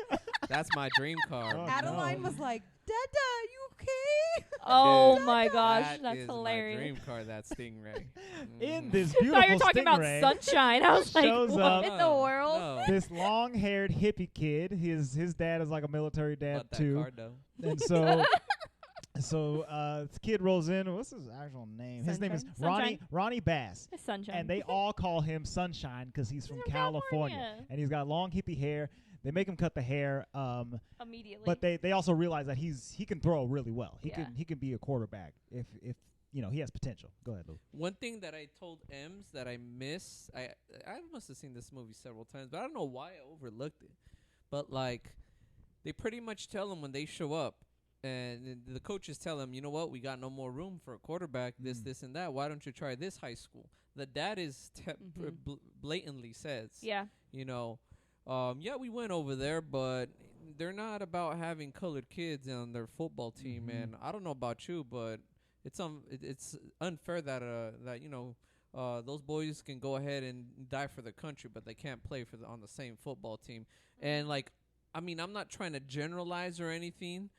That's my dream car. Oh, Adeline no. was like, Dada, you okay? Oh Dude, my gosh, That that's is hilarious. my dream car, that Stingray. In Mm. this I beautiful thought you were talking Stingray, about Sunshine. I was like, shows what up- in the world? No. this long-haired hippie kid, his dad is like a military dad But that too, car, though. and so this kid rolls in. What's his actual name? His name is Sunshine. Ronnie Bass. It's Sunshine. And they all call him Sunshine because he's from He's from California. California. And he's got long hippie hair. They make him cut the hair, Immediately. but they also realize that he can throw really well. He Yeah. can be a quarterback if he has potential. Go ahead, Lou. One thing that I told Ems that I miss, I must have seen this movie several times, but I don't know why I overlooked it. But like, they pretty much tell him when they show up, and the coaches tell him, you know what, we got no more room for a quarterback. This, and that. Why don't you try this high school? The dad is blatantly says, yeah. yeah, we went over there, but they're not about having colored kids on their football team. Mhm. And I don't know about you, but it's unfair that those boys can go ahead and die for the country, but they can't play on the same football team. And like, I mean, I'm not trying to generalize or anything.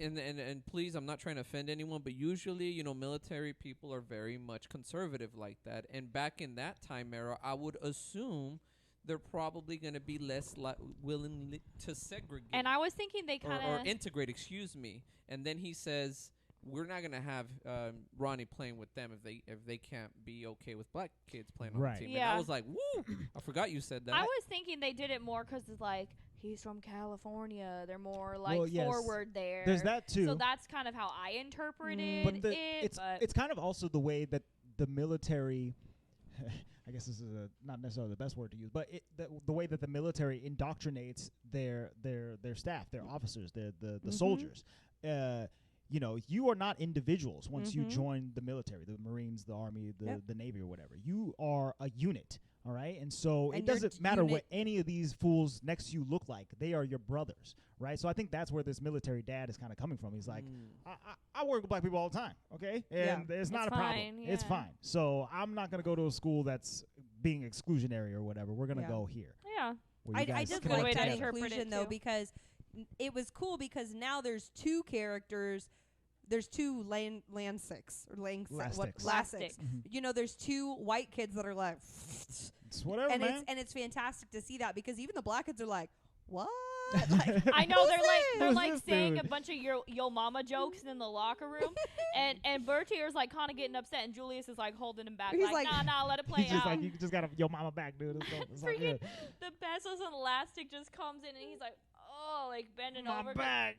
And please, I'm not trying to offend anyone, but usually, military people are very much conservative like that. And back in that time era, I would assume they're probably going to be less willing to segregate. And I was thinking they or kind of integrate, excuse me. And then he says, we're not going to have Ronnie playing with them if they can't be okay with black kids playing on Right. the team. Yeah. And I was like, woo, I forgot you said that. I was thinking they did it more because it's like he's from California. They're more like Well, yes. forward there. There's that too. So that's kind of how I interpreted but it. But it's kind of also the way that the military I guess this is not necessarily the best word to use, but the way that the military indoctrinates their staff, their officers, the soldiers. you are not individuals once you Mhm. join the military, the Marines, the Army, Yep. the Navy, or whatever. You are a unit, all right? And so And it your doesn't matter what unit- any of these fools next to you look like. They are your brothers, right? So I think that's where this military dad is kind of coming from. He's like, I work with black people all the time, okay? And it's not a problem. fine, It's yeah. fine. So I'm not going to go to a school that's being exclusionary or whatever. We're going to Yeah. go here. Yeah. Where I you guys just Good connect way like to that together. interpret inclusion it, though too. because it was cool because now there's two characters. There's two Lansix or Lastics. Lastics. There's two white kids that are like, It's whatever, and man. it's fantastic to see that because even the black kids are like, what? Like, I know they're Who's like this saying dude? a bunch of yo mama jokes in the locker room, and Bertier's like kind of getting upset, and Julius is like holding him back, He's like, like- nah, let it play He's just out. like, you just got to, your mama back, dude. It's all Freaking good. the pesos and elastic just comes in, and he's like, oh, like bending My over back.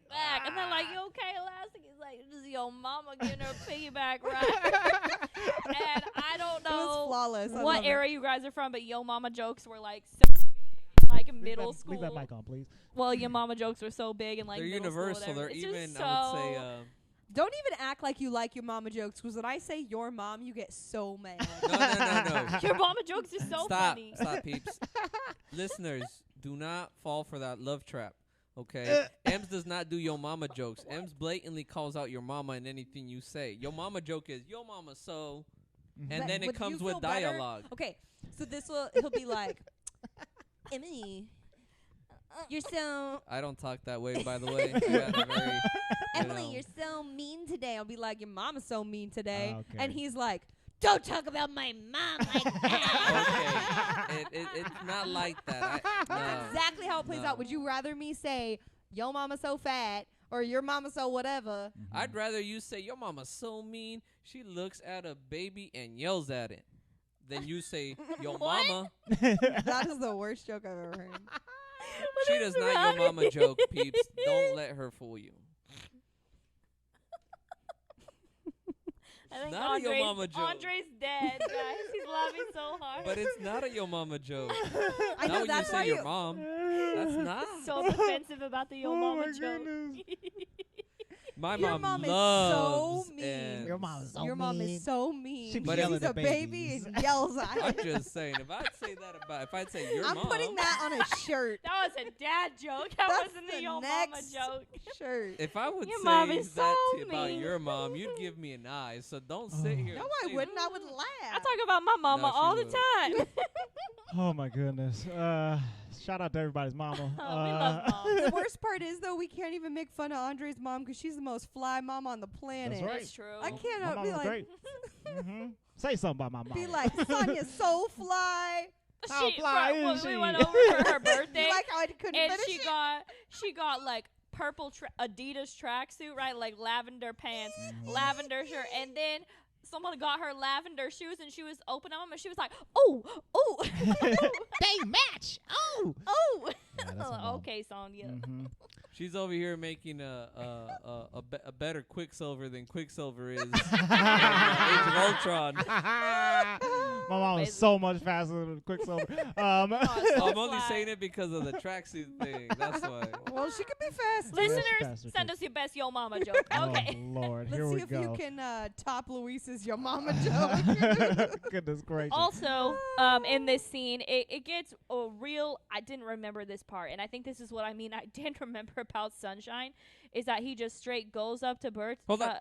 and they're like, you okay, elastic? He's like, this is your mama getting her piggyback right. And I don't it was know flawless. I what love it. era you guys are from, but yo mama jokes were like so big, like in Leave middle that- school. Leave that mic on, please. Well, your mama jokes were so big and like they're middle universal. School, They're it's even, just I would say, so- Don't even act like you like your mama jokes because when I say your mom, you get so mad. no. Your mama jokes is so Stop, funny. stop, peeps. Listeners, do not fall for that love trap. Okay, Ems does not do yo mama jokes. Ems blatantly calls out your mama in anything you say. Yo mama joke is yo mama so, and But then it would you comes feel with better? dialogue. Okay, so he'll be like, Emily, you're so I don't talk that way, by the way. I got a very, Emily, know. you're so mean today. I'll be like, your mama's so mean today, Okay. and he's like, don't talk about my mom like that. Okay, it's not like that. No. Exactly how it plays No. out. Would you rather me say, yo mama so fat, or your mama so whatever? I'd rather you say your mama's so mean. She looks at a baby and yells at it. Than you say your What? mama. That is the worst joke I've ever heard. She does not your mama joke, peeps. Don't let her fool you. I think Not a yo Andre's, mama joke. Andre's dead, guys. He's laughing so hard. But it's not a yo mama joke. I Not know when you that's why say your mom. That's not. so defensive about the yo Oh mama my joke. goodness. My Your mom mom is loves so mean. Ems. Your mom is so Your mom mean. is so mean. She be But She's yelling a at baby babies. and yells at I'm it. just saying, if I'd say your I'm mom. putting that on a shirt. That was a dad joke. That That's wasn't the the yo mama next joke. shirt. If I would Your say mom is that so about mean. your mom, you'd give me an eye. So don't sit here. No, and I say wouldn't. I would laugh. I talk about my mama No, she all the would. time. Oh my goodness. Shout out to everybody's mama. Oh, we love moms. The worst part is though we can't even make fun of Andre's mom because she's the most fly mom on the planet. That's right. That's true. I My cannot mom be was like, great. Say something about my mom. be like Sonia's so fly. How fly when is we she? went over for her birthday, You like how I couldn't and finish she it? got like purple Adidas tracksuit, right? Like lavender pants, lavender shirt, and then someone got her lavender shoes, and she was opening them, and she was like, "Oh, They match. Oh. oh." Yeah, that's my mom. Okay, Sonya. Mhm. She's over here making a better Quicksilver than Quicksilver is. Age of Ultron. My mom was so much faster than Quicksilver. Oh, it's so I'm only fly. saying it because of the tracksuit thing. That's why. Well, she could be fast. Listeners, faster send too. us your best yo mama joke. Okay. Oh Lord, Let's here see we if go. you can top Luis's your mama joke. Goodness gracious. Also, in this scene, it gets a real. I didn't remember this part, and I think this is what I mean. I didn't remember about Sunshine, is that he just straight goes up to Bert. Hold on.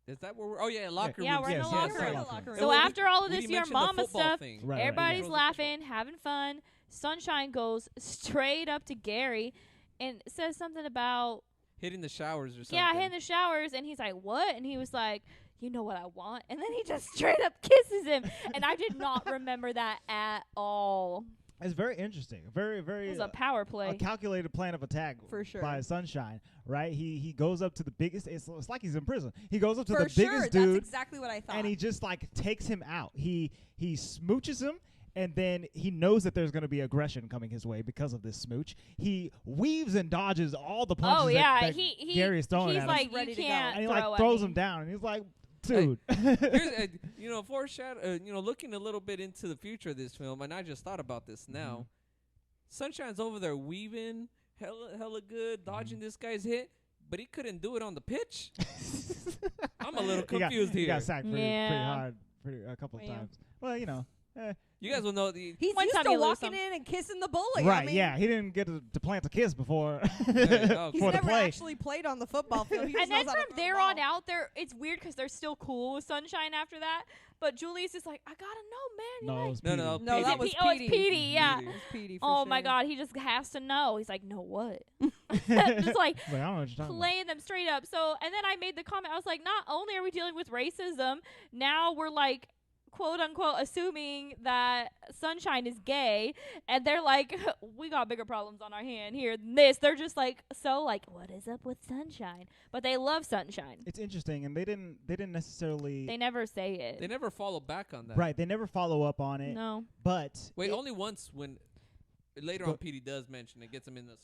Is that where we're? Oh yeah, locker Yeah, room. we're in the Yes, locker yes, room. yes. Locker room. So And after all of we this, didn't your mention the mama football stuff, thing. Right, everybody's Yeah. laughing, having fun. Sunshine goes straight up to Gary and says something about Hitting the showers or something. in the showers, and he's like, "What?" And he was like, "You know what I want," and then he just straight up kisses him, and I did not remember that at all. It's very interesting. Very, It very was a power a play. calculated plan of attack For sure. by Sunshine, right? He goes up to the biggest. It's like he's in prison. He goes up to For the sure, biggest that's dude, exactly what I thought. and he just like takes him out. He smooches him. And then he knows that there's going to be aggression coming his way because of this smooch. He weaves and dodges all the punches Oh yeah, that he Gary is throwing he's at him. like, Ready you to go. can't And he throw like at throws me. him down. And he's like, dude. Here's foreshadow. Looking a little bit into the future of this film, and I just thought about this now. Sunshine's over there weaving hella good, dodging this guy's hit. but he couldn't do it on the pitch. I'm a little He confused got, here. He got sacked pretty Yeah. hard a couple of Yeah. times. Well, you know. You guys will know. He's One used time to you lose walking some. in and kissing the bully. Right, I mean, yeah. He didn't get to plant a kiss before, oh, He's before the never play. actually played on the football field. He just And then knows how to from throw the there ball. on out, it's weird because they're still cool with Sunshine after that. But Julius is like, I gotta know, man. No, You're it was No, Petey. no, No, Petey. that was Oh, it's Petey. Petey, yeah. Petey. It was Petey for Oh my sure. God, he just has to know. He's like, know what? Just like Like, I don't know what you're talking about. playing them straight up. So, and then I made the comment. I was like, not only are we dealing with racism, now we're like, quote unquote, assuming that Sunshine is gay, and they're like, we got bigger problems on our hand here than this. They're just like, so like, what is up with Sunshine? But they love Sunshine. It's interesting, and they didn't necessarily They never say it. They never follow back on that. right. They never follow up on it. No. But Wait, it- only once when later Go- on Petey does mention it, gets him in this.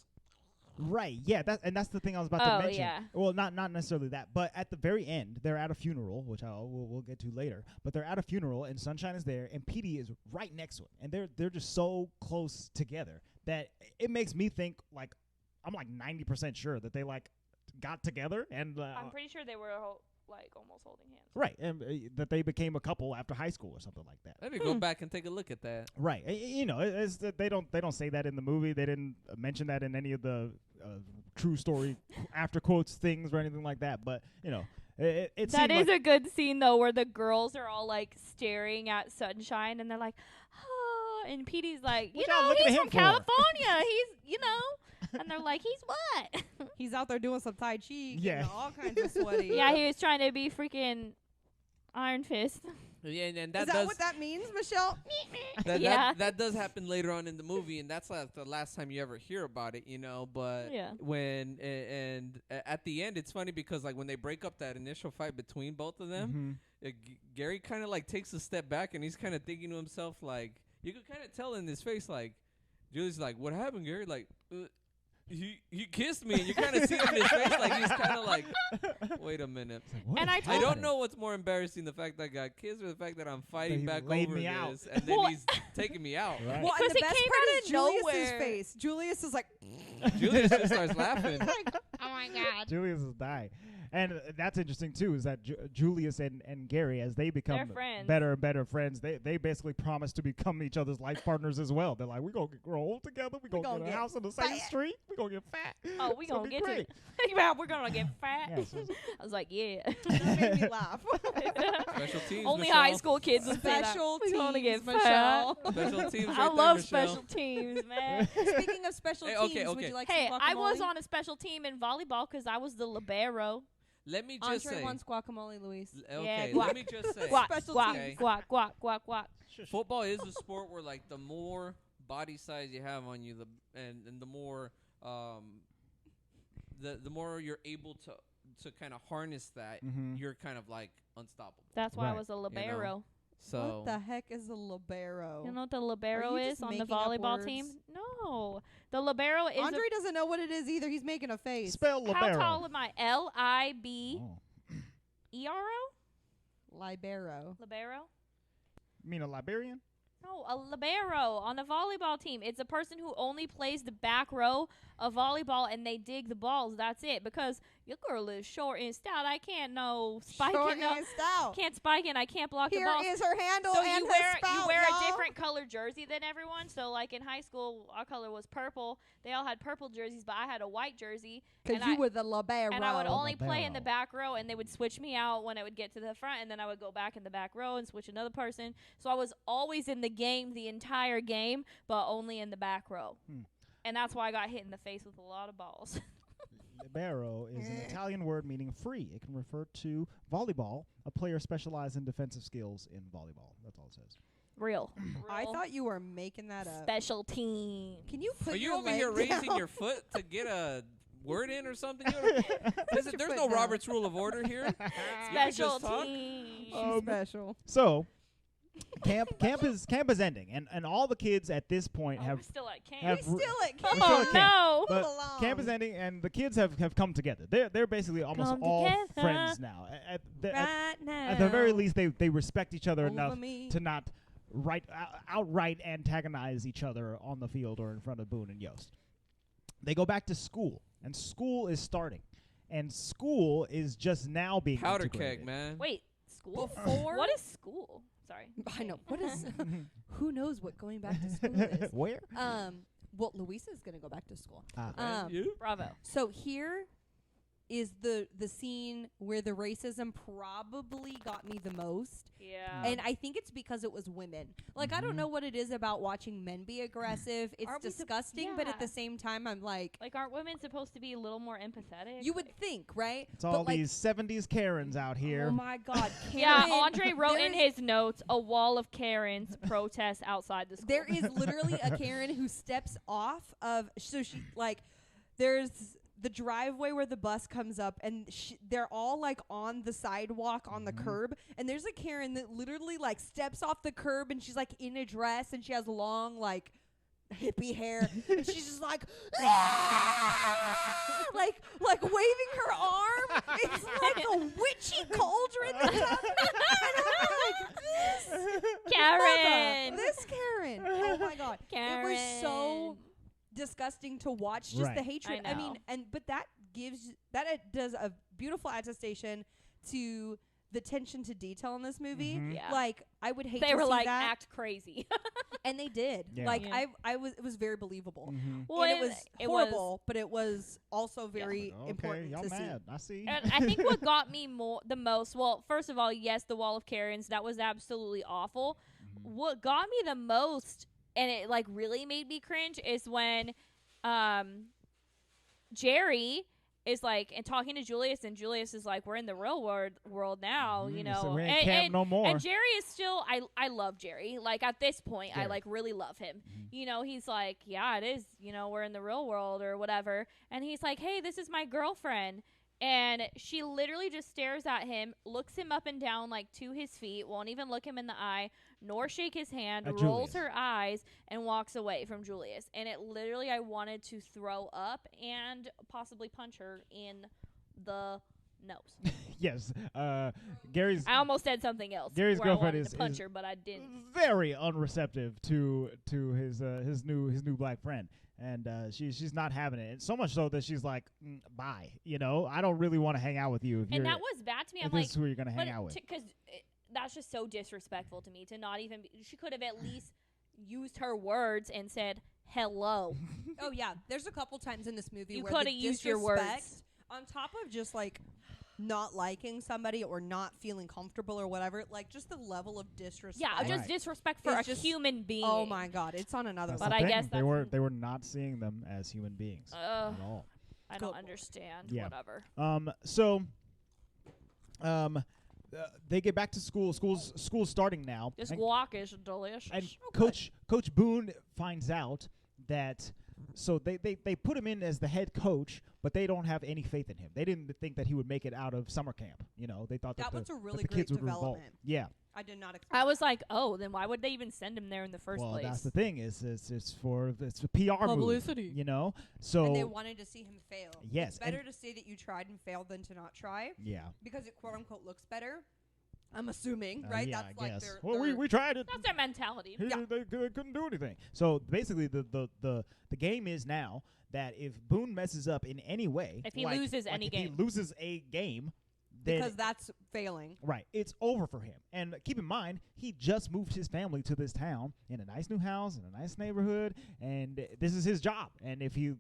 right, yeah. That's the thing I was about Oh, to mention. yeah. Well, not necessarily that, but at the very end, they're at a funeral, which we'll get to later. But they're at a funeral, and Sunshine is there, and Petey is right next to him, and they're just so close together that it makes me think like I'm like 90% sure that they like got together and I'm pretty sure they were like almost holding hands. right, and that they became a couple after high school or something like that. Let me go back and take a look at that. Right, you know, it's that they don't say that in the movie. They didn't mention that in any of the true story after quotes things or anything like that. But you know, it That seemed is like a good scene though, where the girls are all like staring at Sunshine, and they're like, "Oh," and Petey's like, "You What y'all know, looking at he's him from for?" California. He's, you know," and they're like, "He's what?" He's out there doing some Tai Chi, Yeah. getting all kinds of sweaty. Yeah, he was trying to be freaking Iron Fist. Yeah, and Is that that does what that means, Michelle? Yeah. that does happen later on in the movie, and that's like the last time you ever hear about it, you know. But Yeah. when and at the end, it's funny because like when they break up that initial fight between both of them, Gary kind of like takes a step back and he's kind of thinking to himself, like you could kind of tell in his face, like Julie's like, "What happened, Gary?" Like. He kissed me, and you kind of see it in his face, like he's kind of like, wait a minute. What And is I I told- don't know what's more embarrassing, the fact that I got kissed or the fact that I'm fighting he back laid over me this, out. and then Well- he's taking me out. Right. Well, Because and the it best came part out is of Julius's nowhere. face. Julius is like, Julius just starts laughing. Oh my God. Julius is dying. And that's interesting too, is that Julius and Gary, as they become They're friends. better and better friends, they basically promise to become each other's life partners as well. They're like, we're going to grow old together. We're going to gonna get a get house on the same fat." street. We're going to get fat. Oh, we It's gonna gonna be get great. to yeah, we're gonna get fat. Yeah, so- I was like, yeah. that made me laugh. Special teams. Only Michelle. high school kids would say that. Special We gonna teams, get Michelle. fat. Special teams. I right love there, Michelle. special teams, man. Speaking of special Hey, teams, okay, would okay. you like Hey, some I was guacamole? on a special team in volleyball because I was the libero. Let me just Entree say. wants guacamole, Luis. Okay, guac. let me just say. Guac, Special guac, teams. guac, guac, guac, guac. Football is a sport where like the more body size you have on you, and the more the more you're able to kind of harness that, Mhm. you're kind of like unstoppable. That's why I Right. was a libero. So What the heck is a libero? You know what the libero you is just on the making up volleyball words? team? No. The libero is Andre doesn't know what it is either. He's making a face. Spell how libero. tall am I? Libero? Oh. Libero. Libero? You mean a Liberian? No, a libero on the volleyball team. It's a person who only plays the back row of volleyball and they dig the balls. That's it. Because your girl is short and stout. I can't spike Short it. No, and stout. can't spike it. I can't block Here the ball. is her handle So and you her wear spout, a y'all. different color jersey than everyone. So like in high school, our color was purple. They all had purple jerseys, but I had a white jersey. Because and you I- were the libero. And I would only play in the Libero. back row, and they would switch me out when I would get to the front, and then I would go back in the back row and switch another person. So I was always in the game the entire game, but only in the back row. Hmm. And that's why I got hit in the face with a lot of balls. Libero is an Italian word meaning free. It can refer to volleyball, a player specialized in defensive skills in volleyball. That's all it says. Real. I thought you were making that up. Special team. Can you put are you your over here leg raising down? your foot to get a word in or something? There's your foot no down. Robert's Rule of Order here. Special just talk? team. She's special. So, camp is ending, and all the kids at this point Oh, have we're still at camp. have He's still at We're camp. still Oh, at camp. no. But belong. camp is ending, and the kids have come together. They're basically almost Come all together. friends now. Right now. At the very least, they respect each other Over enough me. to not outright antagonize each other on the field or in front of Boone and Yost. They go back to school, and school is starting. and school is just now being Powder integrated. keg, man. Wait, school? Before- What is school? Sorry. I know. What is? Who knows what going back to school is? Where? Well, Luisa's gonna go back to school. Ah. Bravo. So here is the scene where the racism probably got me the most. Yeah. And I think it's because it was women. Like, I don't know what it is about watching men be aggressive. It's Aren't we sup- disgusting, but at yeah. the same time, I'm like, aren't women supposed to be a little more empathetic? you would think, right? It's all But, like, these 70s Karens out here. oh my God, Karen. Yeah, Andre wrote there in is- his notes a wall of Karens protest outside the school. There is literally a Karen who steps off of, so she, like, there's the driveway where the bus comes up, and they're all, like, on the sidewalk on the curb, and there's a Karen that literally, like, steps off the curb, and she's, like, in a dress, and she has long, like, hippie hair, and she's just like, "Ah!" like waving her arm. It's like a witchy cauldron that's happening. And I'm like, this Karen. mother, this Karen. Oh my God, Karen. it was so disgusting to watch. Just Right. the hatred. I I mean, know. but that does a beautiful attestation to the attention to detail in this movie. Mhm. Yeah. Like, I would hate They to were see like, that, act crazy. and they did. Yeah. Like, Yeah. it was very believable. Mhm. Well, And it was it horrible, but it was also very Okay, important y'all to mad. I see. And I think what got me the most, well, first of all, yes, the wall of Karens, that was absolutely awful. Mhm. What got me the most, and it like really made me cringe, is when Jerry is like and talking to Julius, and Julius is like, "We're in the real world now," you Mhm. know. So we ain't camp no more. And Jerry is still, I love Jerry. Like at this point, I Jerry. like really love him. Mhm. You know, he's like, "Yeah, it is. You know, we're in the real world or whatever." And he's like, "Hey, this is my girlfriend." And she literally just stares at him, looks him up and down like to his feet, won't even look him in the eye, nor shake his hand, At rolls Julius. her eyes, and walks away from Julius. And it literally, I wanted to throw up and possibly punch her in the nose. Yes. Gary's I almost said something else. Gary's where I girlfriend wanted is- to punch is her, but I didn't. very unreceptive to his new black friend, and she's not having it. And so much so that she's like, bye. You know, I don't really want to hang out with you if And you're that was bad to me. if I'm this like, is who you're gonna hang out with. because that's just so disrespectful to me to not even. She could have at least used her words and said hello. Oh yeah, there's a couple times in this movie You where the coulda used your words. disrespect, on top of just like not liking somebody or not feeling comfortable or whatever, like just the level of disrespect. Yeah, just Right. disrespect for It's a just- human being. Oh my God, it's on another That's But the I thing. guess they that's- were not seeing them as human beings Ugh. at all. I Go don't for it. understand. Yeah. Whatever. They get back to school. School's starting now. This and guac is delicious. And Oh, Coach Boone finds out that so they put him in as the head coach, but they don't have any faith in him. They didn't think that he would make it out of summer camp. You know, they thought That that was a really the great kids would revolt. development. Yeah. I did not expect. I was like, oh, then why would they even send him there in the first Well, place? that's the thing is it's a PR Publicity. move. You know, so and they wanted to see him fail. Yes, It's better and- to say that you tried and failed than to not try, yeah. because it quote unquote looks better. I'm assuming, right? Yeah, That's I like guess. their. Well, their we tried it. That's their mentality. Yeah. They couldn't do anything. So basically, the game is now that if Boone messes up in any way, If he like- loses like any if game. he loses a game, then because that's failing. right, it's over for him. And keep in mind, he just moved his family to this town in a nice new house in a nice neighborhood, and this is his job. And if he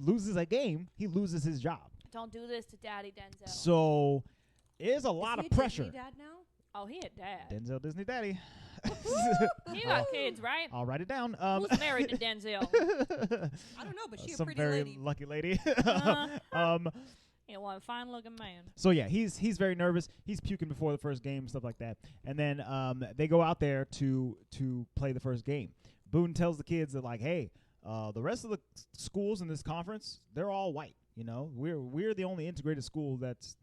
loses a game, he loses his job. Don't do this to Daddy Denzel. So there's a lot Is of he a pressure. Disney dad now? Oh, he a dad. Denzel Disney Daddy. He got kids, right? I'll write it down. Who's married to Denzel? I don't know, but she's a some pretty very lady. lucky lady. Uh-huh. He was a fine looking man. So yeah, he's very nervous. He's puking before the first game, stuff like that. And then they go out there to play the first game. Boone tells the kids that like, hey, the rest of the schools in this conference, they're all white. You know, we're the only integrated school that's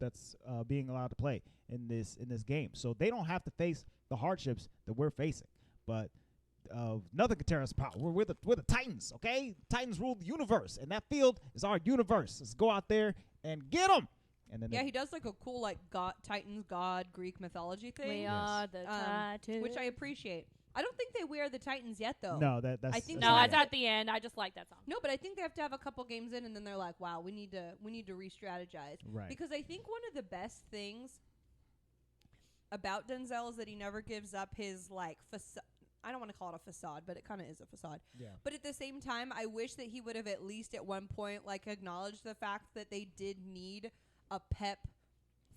being allowed to play in this game. So they don't have to face the hardships that we're facing. But nothing can tear us apart. We're the Titans, okay? Titans rule the universe, and that field is our universe. Let's go out there and get them. And then Yeah, they- he does like a cool like Titans, God, Greek mythology thing. We Yes. are the Titans. which I appreciate. I don't think they wear the Titans yet, though. No, that's. I think that's No, not it's yet. at the end. I just like that song. No, but I think they have to have a couple games in, and then they're like, "Wow, we need to re-strategize." Right. Because I think one of the best things about Denzel is that he never gives up his like facade. I don't want to call it a facade, but it kind of is a facade. Yeah. But at the same time, I wish that he would have at least at one point like acknowledged the fact that they did need a pep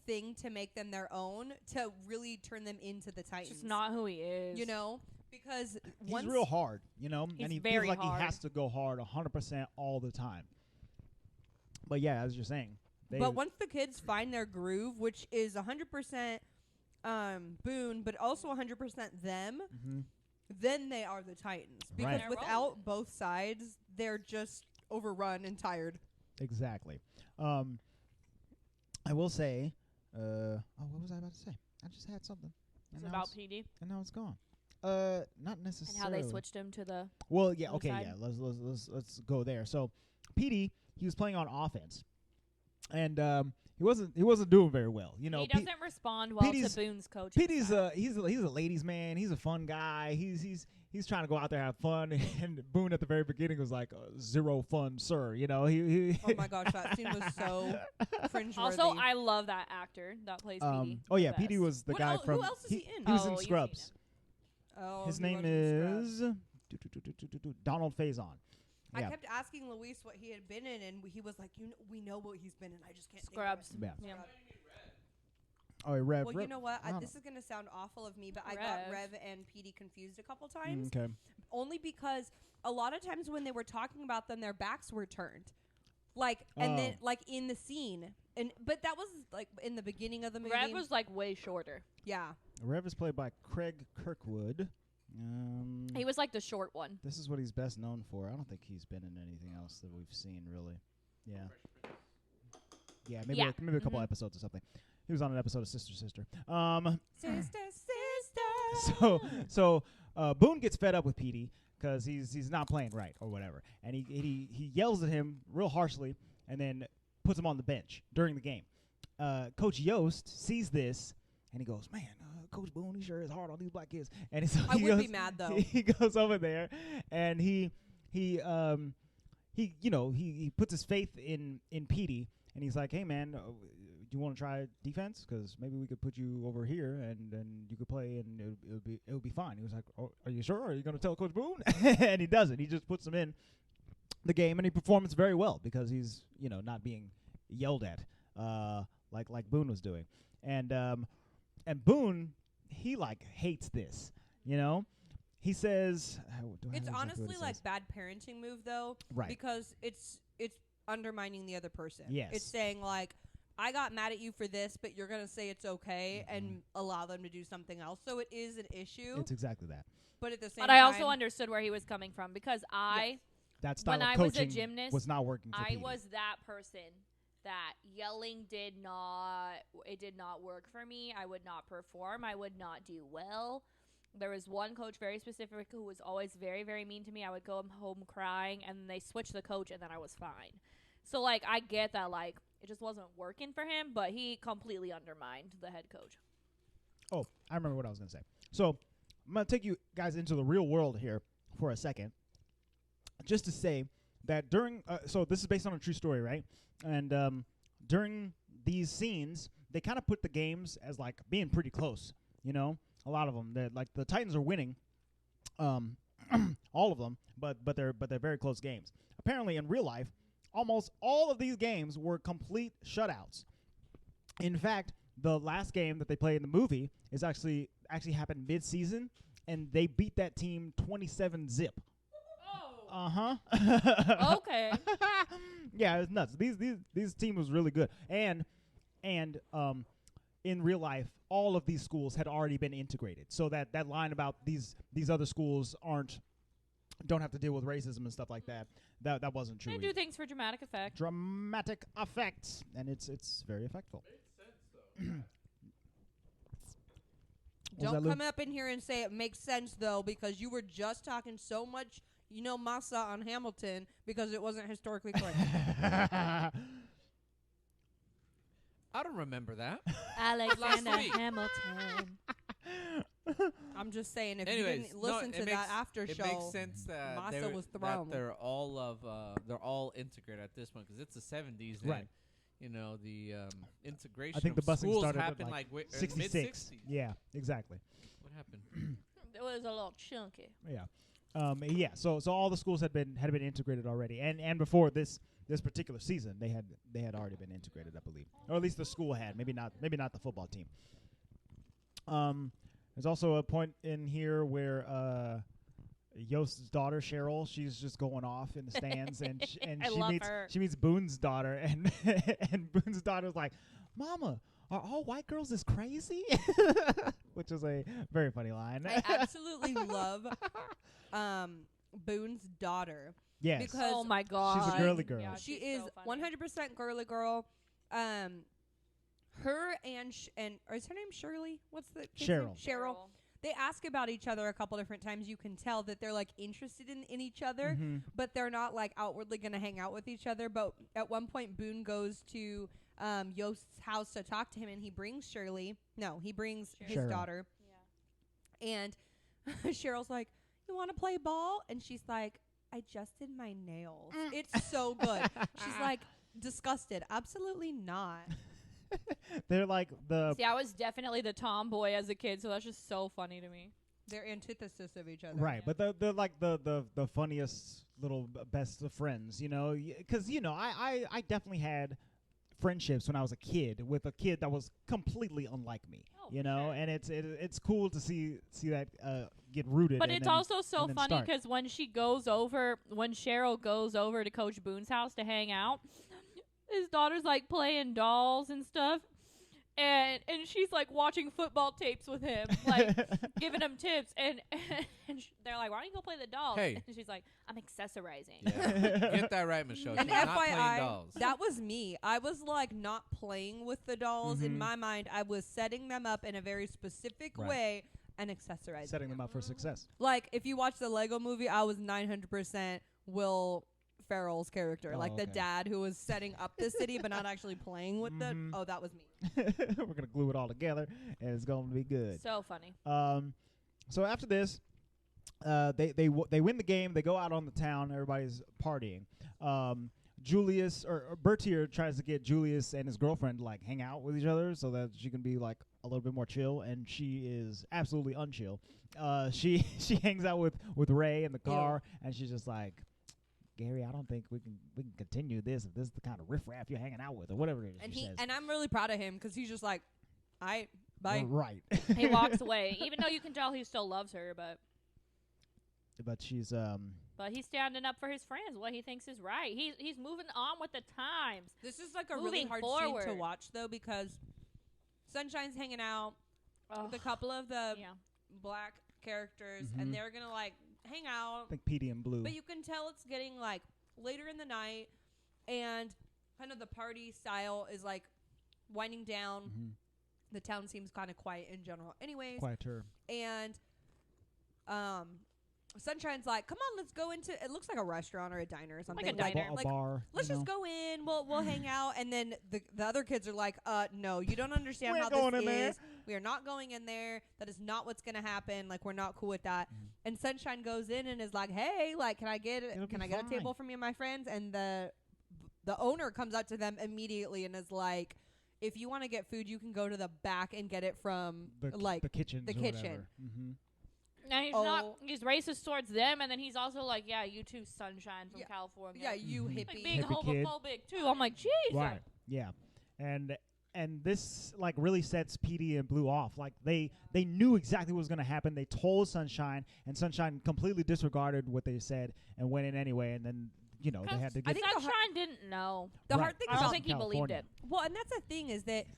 thing to make them their own to really turn them into the Titans. It's just not who he is. You know, because He's once real hard, you know, He's and he very feels like hard. he has to go hard 100% all the time. But yeah, as you're saying, but once the kids find their groove, which is 100% Boone, but also 100% them, Mhm. then they are the Titans. Because Right. They're without rolling. both sides, they're just overrun and tired. Exactly. I will say, what was I about to say? I just had something. It's And now about it's- PD and now it's gone. Not and necessarily. how they switched him to the. Well, yeah, other okay, side. yeah. Let's go there. So, PD, he was playing on offense, and he wasn't doing very well. You know, He doesn't respond well to PD's Boone's coaching. PD's style. he's a ladies' man. He's a fun guy. He's trying to go out there and have fun. And Boone at the very beginning was like, "Zero fun, sir." You know, he Oh my gosh, that scene was so cringeworthy. Also, I love that actor that plays PD. Oh yeah, The PD best. was the What guy el- from. who else is he in? He was Oh, in you've seen Scrubs. him. Oh, His he name was in Scrubs. is Donald Faison. I Yeah. kept asking Luis what he had been in, and he was like, we know what he's been in. I just can't Scrubs. think of it." Yeah. Yeah. Oh, Rev. Well, Rev. you know what? I don't This is going to sound awful of me, but I got Rev. Rev and PD confused a couple times. Okay. Only because a lot of times when they were talking about them, their backs were turned. Like, and then, Oh. like, in the scene. But that was, like, in the beginning of the movie. Rev was like way shorter. Yeah. Rev is played by Craig Kirkwood. He was like the short one. This is what he's best known for. I don't think he's been in anything else that we've seen, really. Yeah. Yeah, maybe Yeah. maybe a couple Mhm. episodes or something. He was on an episode of Sister. Sister. So Boone gets fed up with PD because he's not playing right or whatever, and he yells at him real harshly, and then puts him on the bench during the game. Coach Yost sees this, and he goes, "Man, Coach Boone, he sure is hard on these black kids." And he's I would be mad, though. He goes over there, and he puts his faith in PD, and he's like, "Hey, man, do you want to try defense? Because maybe we could put you over here, and you could play, and it'll be fine." He was like, "Oh, are you sure? Are you going to tell Coach Boone?" And he doesn't. He just puts him in the game, and he performs very well because he's not being yelled at like Boone was doing, and Boone, he like hates this. He says, It's honestly like bad parenting move, though. Right. Because it's undermining the other person. Yes. It's saying, like, I got mad at you for this, but you're going to say it's okay and allow them to do something else. So it is an issue. It's exactly that. But at the same But time. I also understood where he was coming from because That style when of I was a coaching gymnast, was not working for I Petey. was that person that yelling did not work for me. I would not perform. I would not do well. There was one coach very specific who was always very, very mean to me. I would go home crying, and then they switched the coach, and then I was fine. So, like, I get that, like, it just wasn't working for him, but he completely undermined the head coach. Oh, I remember what I was going to say. So I'm going to take you guys into the real world here for a second, just to say that during so this is based on a true story, right? And during these scenes, they kind of put the games as like being pretty close. A lot of them. That like the Titans are winning, all of them, but they're very close games. Apparently, in real life, almost all of these games were complete shutouts. In fact, the last game that they played in the movie is actually happened mid-season, and they beat that team 27-0. Oh. Okay. Yeah, it's nuts. These team was really good, and in real life, all of these schools had already been integrated. So that line about these other schools don't have to deal with racism and stuff like that wasn't true. They do things for dramatic effect. Dramatic effects, and it's very effectful. Don't come up in here and say it makes sense, though, because you were just talking so much, massa on Hamilton because it wasn't historically correct. I don't remember that. Alexander Last week. Hamilton. I'm just saying, if Anyways, you didn't listen to that after it show, makes sense that Masa was thrown. they're all integrated at this point because it's the 70s, Right. and you know the integration. I think the of busing schools started at happened like mid 66. 60s. Yeah, exactly. What happened? It was a little chunky. Yeah. So all the schools had been integrated already, and before this particular season, they had already been integrated, I believe, or at least the school had. Maybe not the football team. There's also a point in here where Yost's daughter Cheryl, she's just going off in the stands, and she meets Boone's daughter, and and Boone's daughter's like, "Mama, are all white girls as crazy?" Which is a very funny line. I absolutely love Boone's daughter. Yes. Because oh my god, she's a girly girl. Yeah, She she's is so funny. 100% girly girl. Her and or is her name Shirley? What's the kid's name? Cheryl. Cheryl. They ask about each other a couple different times. You can tell that they're like interested in each other, Mhm. but they're not like outwardly going to hang out with each other. But at one point, Boone goes to Yost's house to talk to him, and he brings Shirley. No, he brings his Cheryl. daughter. Yeah. And Cheryl's like, "You want to play ball?" And she's like, "I just did my nails." It's so good. She's like, disgusted. Absolutely not. They're like the See, I was definitely the tomboy as a kid, so that's just so funny to me. They're antithesis of each other. right, but they're like the funniest little best of friends, you know, because I definitely had friendships when I was a kid with a kid that was completely unlike me, Oh, you know, sure. and it's cool to see that get rooted. But and it's then- also so and then funny start. because when Cheryl goes over to Coach Boone's house to hang out, his daughter's like playing dolls and stuff. And she's like watching football tapes with him, like giving him tips. And they're like, "Why don't you go play the dolls?" Hey. And she's like, "I'm accessorizing." Yeah. Get that right, Michelle. And She's not playing FYI, dolls. that was me. I was like not playing with the dolls. In Mhm. my mind, I was setting them up in a very specific Right. way and accessorizing setting them up for success. Like, if you watch the Lego movie, I was 900% Will Ferrell's character. Oh, like, the okay. dad who was setting up the city but not actually playing with Mhm. the... Oh, that was me. We're gonna glue it all together, and it's gonna be good. So funny. So after this, they win the game. They go out on the town. Everybody's partying. Julius or Bertier tries to get Julius and his girlfriend to like hang out with each other so that she can be like a little bit more chill, and she is absolutely unchill. She hangs out with Ray in the car, and she's just like, "Gary, I don't think we can continue this if this is the kind of riffraff you're hanging out with," or whatever it is. And she says. and I'm really proud of him because he's just like, bye. Right. He walks away, even though you can tell he still loves her, But she's but he's standing up for his friends, what he thinks is right. He's moving on with the times. This is like a Moving really hard forward. scene to watch, though, because Sunshine's hanging out Ugh. with a couple of the Yeah. black characters, Mhm. and they're going to, like, hang out. I think Petey and Blue. But you can tell it's getting, like, later in the night, and kind of the party style is, like, winding down. Mhm. The town seems kind of quiet in general anyways. Quieter. And Sunshine's like, "Come on, let's go into..." It looks like a restaurant or a diner or something. a diner. A bar. Let's you just know. go in. We'll hang out. And then the other kids are like, "No, you don't understand We how ain't going this in there." is. We are not going in there. That is not what's gonna happen. Like, we're not cool with that." Mhm. And Sunshine goes in and is like, "Hey, like, can I get It'll be a table fine." for me and my friends?" And the owner comes up to them immediately and is like, "If you want to get food, you can go to the back and get it from the kitchen. the kitchen." Mm-hmm. Now he's Oh. not. He's racist towards them, and then he's also like, "Yeah, you too, Sunshine from Yeah. California." Yeah, you Mhm. hippie. like being Hippie kid. homophobic too. I'm like, Jesus. Right. Yeah. And this like really sets Petey and Blue off. Like they knew exactly what was going to happen. They told Sunshine, and Sunshine completely disregarded what they said and went in anyway. And then they had to I get think the Sunshine didn't know. The Right. hard thing I don't about think he believed it. Well, and that's the thing is that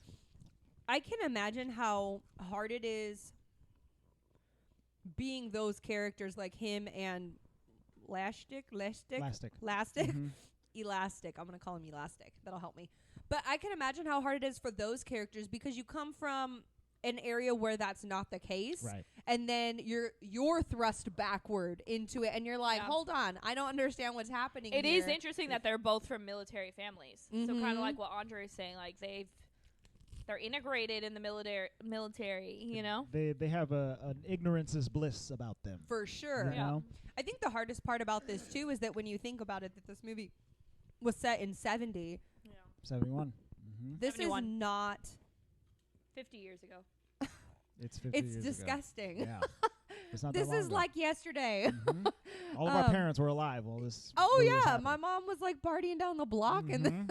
I can imagine how hard it is being those characters like him and Lastic. plastic. Mhm. Elastic. I'm going to call him Elastic. That'll help me. But I can imagine how hard it is for those characters because you come from an area where that's not the case. Right. And then you're thrust backward into it and you're like, Yeah. "Hold on. I don't understand what's happening It here." is interesting that they're both from military families. So kind Mhm. of like what Andre is saying, like they've They're integrated in the military, you know? They have an ignorance is bliss about them. For sure. You know? I think the hardest part about this too is that when you think about it, that this movie was set in 70. Yeah. 71. This 71. is not. 50 years ago. It's 50 It's years ago. disgusting. Yeah. It's not This that long is ago. like yesterday. All of our parents were alive while this. Oh movie was yeah, happening. my mom was like partying down the block, and then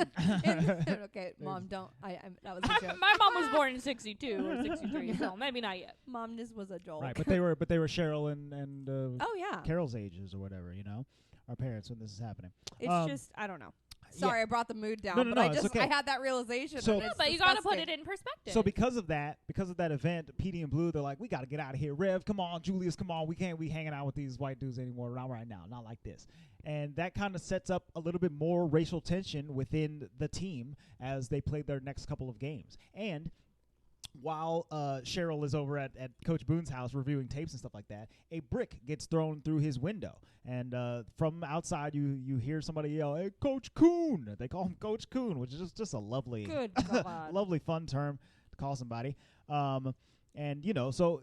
okay, mom, don't. That was a joke. My mom was born in 62 or 63, so maybe not yet. Mom, this was a joke. Right, but they were Cheryl and Oh yeah, Carol's ages or whatever, you know, our parents when this is happening. it's just I don't know. Sorry, I brought the mood down, No, no, but no, I it's just okay. I had that realization. So- and No, it's but you got to put disgusting. it in perspective. So because of that event, Petey and Blue, they're like, we got to get out of here. Rev, come on. Julius, come on. We can't be hanging out with these white dudes anymore. Not right now. Not like this. And that kind of sets up a little bit more racial tension within the team as they play their next couple of games. And while Cheryl is over at Coach Boone's house reviewing tapes and stuff like that, a brick gets thrown through his window. And from outside, you hear somebody yell, "Hey, Coach Coon!" They call him Coach Coon, which is just a lovely, Good God. lovely, fun term to call somebody. And you know, so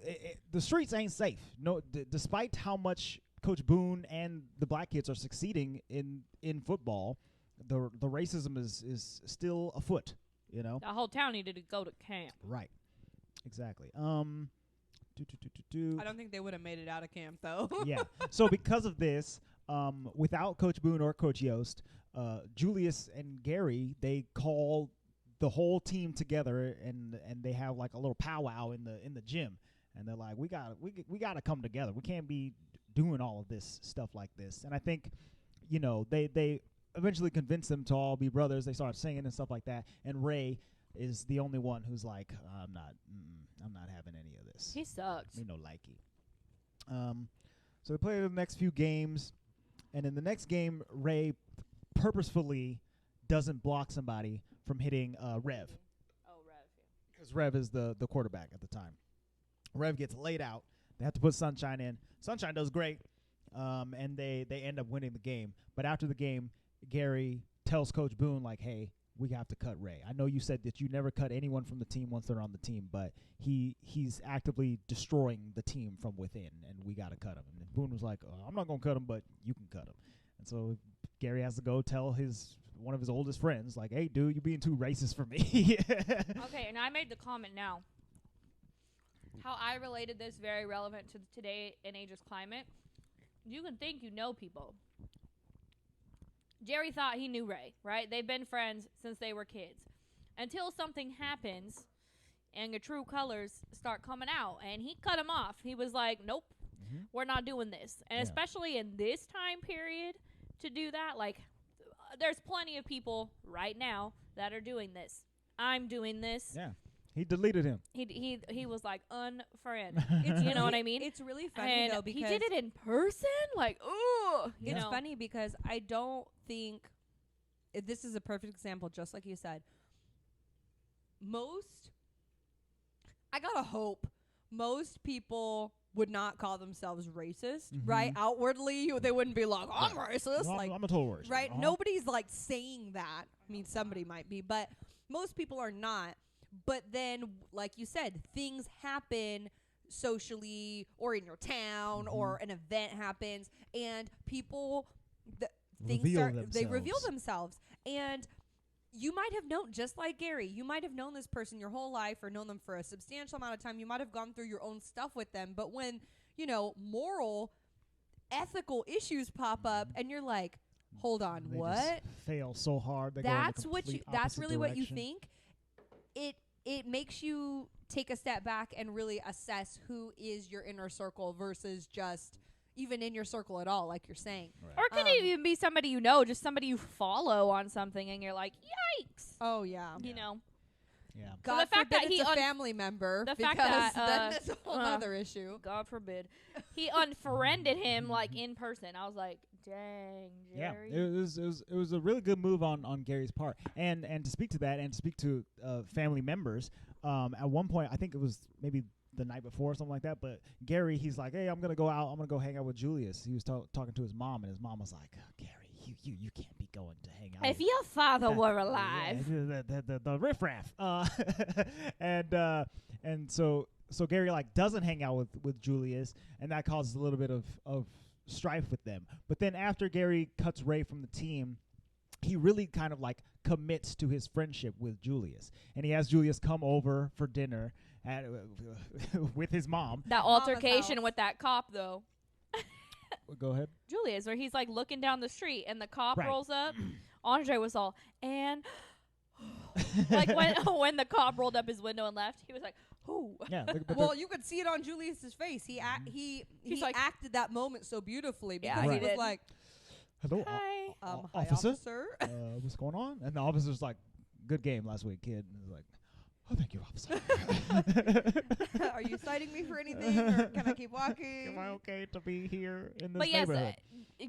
the streets ain't safe. No, despite how much Coach Boone and the black kids are succeeding in football, the racism is still afoot. You know, the whole town needed to go to camp. right? Exactly. I don't think they would have made it out of camp though. Yeah. So because of this, without Coach Boone or Coach Yost, Julius and Gary, they call the whole team together and they have like a little powwow in the gym, and they're like, we gotta come together. We can't be doing all of this stuff like this. And I think, you know, they eventually convince them to all be brothers. They start singing and stuff like that. And Ray is the only one who's like, I'm not having any of this. He sucks. Me no likey. So they play the next few games, and in the next game, Ray purposefully doesn't block somebody from hitting Rev, Oh, Rev. because Rev is the quarterback at the time. Rev gets laid out. They have to put Sunshine in. Sunshine does great, and they end up winning the game. But after the game, Gary tells Coach Boone, like, hey, we have to cut Ray. I know you said that you never cut anyone from the team once they're on the team, but he's actively destroying the team from within, and we got to cut him. And Boone was like, I'm not going to cut him, but you can cut him. And so Gary has to go tell one of his oldest friends, like, hey, dude, you're being too racist for me. Okay, and I made the comment now. How I related this very relevant to today and age's climate. You can think you know people. Jerry thought he knew Ray, right? They've been friends since they were kids. Until something happens and your true colors start coming out. And he cut him off. He was like, nope, we're not doing this. And Yeah. especially in this time period to do that, like, there's plenty of people right now that are doing this. I'm doing this. Yeah. He deleted him. He was like unfriend. You know what I mean? It's really funny And though because he did it in person. Like, ooh, you it's know. funny because I don't think this is a perfect example, just like you said. I gotta hope most people would not call themselves racist, right? Outwardly, they wouldn't be like, I'm racist. Well, like, I'm a total racist. right? Nobody's like saying that. I mean, somebody might be, but most people are not. But then, like you said, things happen socially or in your town or an event happens and people they reveal themselves. And you might have known, just like Gary, you might have known this person your whole life or known them for a substantial amount of time. You might have gone through your own stuff with them. But when, you know, moral, ethical issues pop up and you're like, hold on, They what? just fail so hard. They That's go in the what you. complete That's opposite really what you direction. think. It makes you take a step back and really assess who is your inner circle versus just even in your circle at all, like you're saying. Right. Or could it even be somebody you know, just somebody you follow on something, and you're like, yikes. Oh yeah. You know. Yeah. God the fact forbid that he it's a family member, the because fact that, then that's a whole uh, other issue. God forbid. He unfriended him like in person. I was like, dang, Jerry. Yeah, it was a really good move on Gary's part, and to speak to that, and to speak to family members. At one point, I think it was maybe the night before or something like that. But Gary, he's like, "Hey, I'm gonna go out. I'm gonna go hang out with Julius." He was talking to his mom, and his mom was like, "Gary, you can't be going to hang out. If your father That- were alive. the riffraff. And so Gary like doesn't hang out with Julius, and that causes a little bit of strife with them. But then after Gary cuts Ray from the team, he really kind of like commits to his friendship with Julius, and he has Julius come over for dinner with his mom. That Mama's altercation house. with that cop, though. Go ahead. Julius, where he's like looking down the street and the cop Right. rolls up. Andre was all, and like when the cop rolled up his window and left, he was like, "Who?" Yeah. But Well, you could see it on Julius's face. He He's like- acted that moment so beautifully because Yeah, he he was did. like, hello, Hi. "Hi, officer? officer." What's going on? And the officer's like, good game last week, kid. And he's like, oh, thank you, officer. Are you citing me for anything, or can I keep walking? Am I okay to be here in this But yes, neighborhood?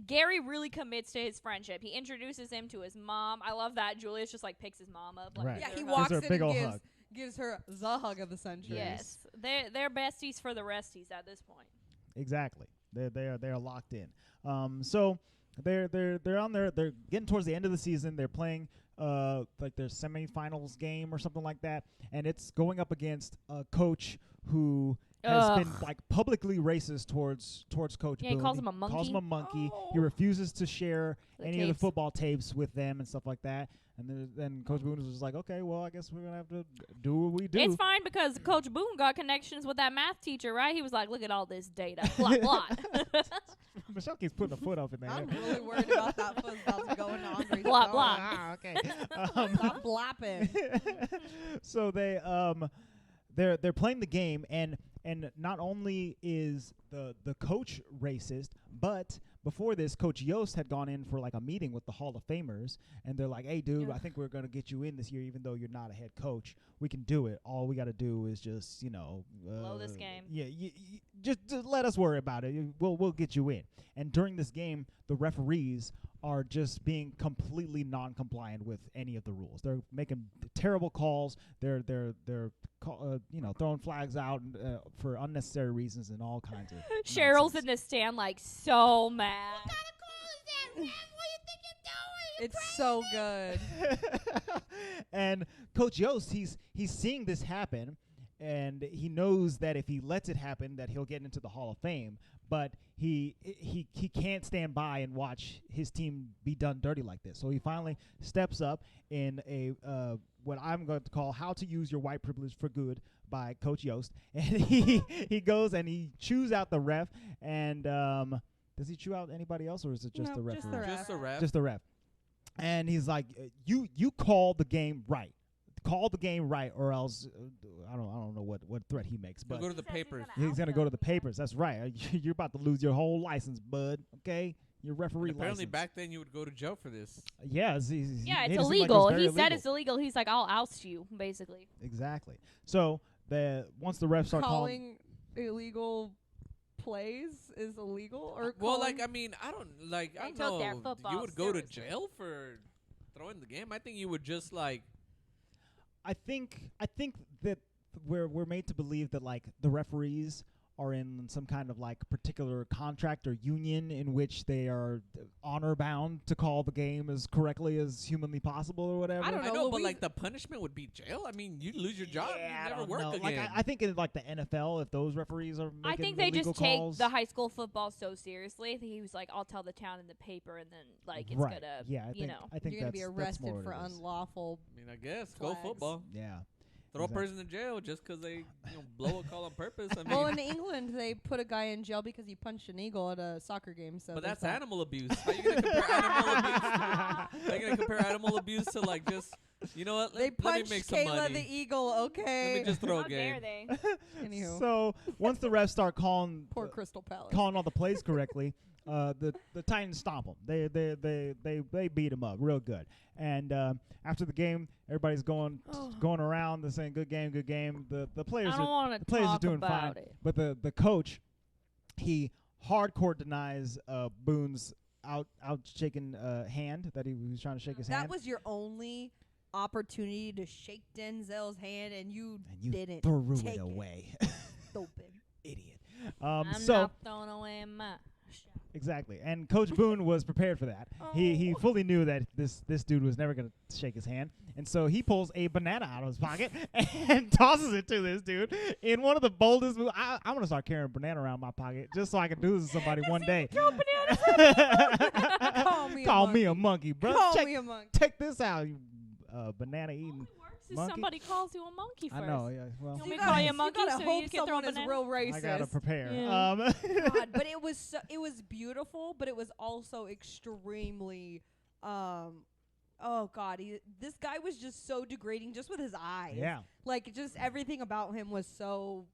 Gary really commits to his friendship. He introduces him to his mom. I love that Julius just like picks his mom up. Like, Right. Yeah, gives he her a walks her a in big and ol' gives, hug. gives her the hug of the century. Yes, they're besties for the resties at this point. Exactly. They're locked in. So they're on their they're getting towards the end of the season. They're playing like their semifinals game or something like that, and it's going up against a coach who has been Ugh. like publicly racist towards Coach Yeah, he Boone. calls him a monkey. Calls him a monkey. Oh. He refuses to share The any of the tapes. football tapes with them and stuff like that. And then Coach Boone was just like, okay, well, I guess we're gonna have to do what we do. It's fine because Coach Boone got connections with that math teacher, right? He was like, "Look at all this data, plot, plot, Michelle keeps putting a foot up in there. I'm really worried about that fuzz about to go into Andre's Blah, phone. blah. Ah, okay. Stop blapping. So they're playing the game, and not only is the coach racist, but before this, Coach Yost had gone in for like a meeting with the Hall of Famers, and they're like, "Hey, dude, I think we're gonna get you in this year, even though you're not a head coach. We can do it. All we got to do is just, blow this game." Yeah, just let us worry about it. We'll get you in." And during this game, the referees are just being completely non-compliant with any of the rules. They're making terrible calls. They're throwing flags out for unnecessary reasons and all kinds of. Cheryl's nonsense. in the stand like so mad. It's so good. And Coach Yost, he's seeing this happen, and he knows that if he lets it happen, that he'll get into the Hall of Fame. But he can't stand by and watch his team be done dirty like this. So he finally steps up in a what I'm going to call "How to Use Your White Privilege for Good" by Coach Yost, and he goes and he chews out the ref. And does he chew out anybody else, or is it just No, the just referee? the ref. Just a ref. Just the ref. And he's like, you call the game right. Call the game right, or else I don't know what threat he makes, He'll but go to the papers. he's gonna go to the papers. That's right. You're about to lose your whole license, bud. Okay, your referee Apparently, license. back then you would go to jail for this. Yeah, Yeah, it it's seemed like it was illegal. very He said illegal. it's illegal. He's like, "I'll oust you," basically. Exactly. So once the refs start calling, Calling illegal plays is illegal, or Well, calling- I mean, I don't They don't took their know. football You would go to seriously. jail for throwing the game. I think you would just I think that we're made to believe that like the referees are in some kind of like particular contract or union in which they are honor bound to call the game as correctly as humanly possible or whatever. I don't I know, know, but Louise- like the punishment would be jail. I mean, you lose your job, Yeah, I you never don't work know. again. Like I think in like the NFL, if those referees are making I think they illegal just take calls, the high school football so seriously. He was like, "I'll tell the town in the paper," and then like it's right. gonna, Yeah, I you think know. I think you're gonna be that's arrested more for what it is. unlawful. I mean, I guess go Flags. football. Yeah. Throw Exactly. a person in jail just because they blow a call on purpose. I mean, Well, in England, they put a guy in jail because he punched an eagle at a soccer game. So but they that's thought- animal abuse. How you gonna compare animal abuse? How you gonna compare animal abuse to like just what? They Let me punched make some Kayla money. the eagle. Let Okay. me just throw How a dare game. they? Anywho, So once the refs start calling poor Crystal Palace. calling all the plays correctly, the Titans stomp them. They beat them up real good. And after the game, everybody's going around and saying good game. The players I don't are want to the players are talk doing fine, about it. but the coach, he hardcore denies Boone's out shaking hand that he was trying to shake his That hand. was your only opportunity to shake Denzel's hand, and you didn't threw take it away. Stupid. Idiot. I'm So not throwing away my shot. Exactly. And Coach Boone was prepared for that. He fully knew that this dude was never going to shake his hand. And so he pulls a banana out of his pocket and tosses it to this dude in one of the boldest moves. I'm going to start carrying a banana around my pocket just so I can do this to somebody one day. Throw bananas at Call me a monkey, bro. Call me a monkey. Check this out, you banana eating If monkey. somebody calls you a monkey first. I know, yeah. Well, You want me to call you a monkey gotta so hope you can throw a someone is banana? real racist. I got to prepare. Yeah. God, but it was beautiful, but it was also extremely oh God, this guy was just so degrading just with his eyes. Yeah. Like just everything about him was so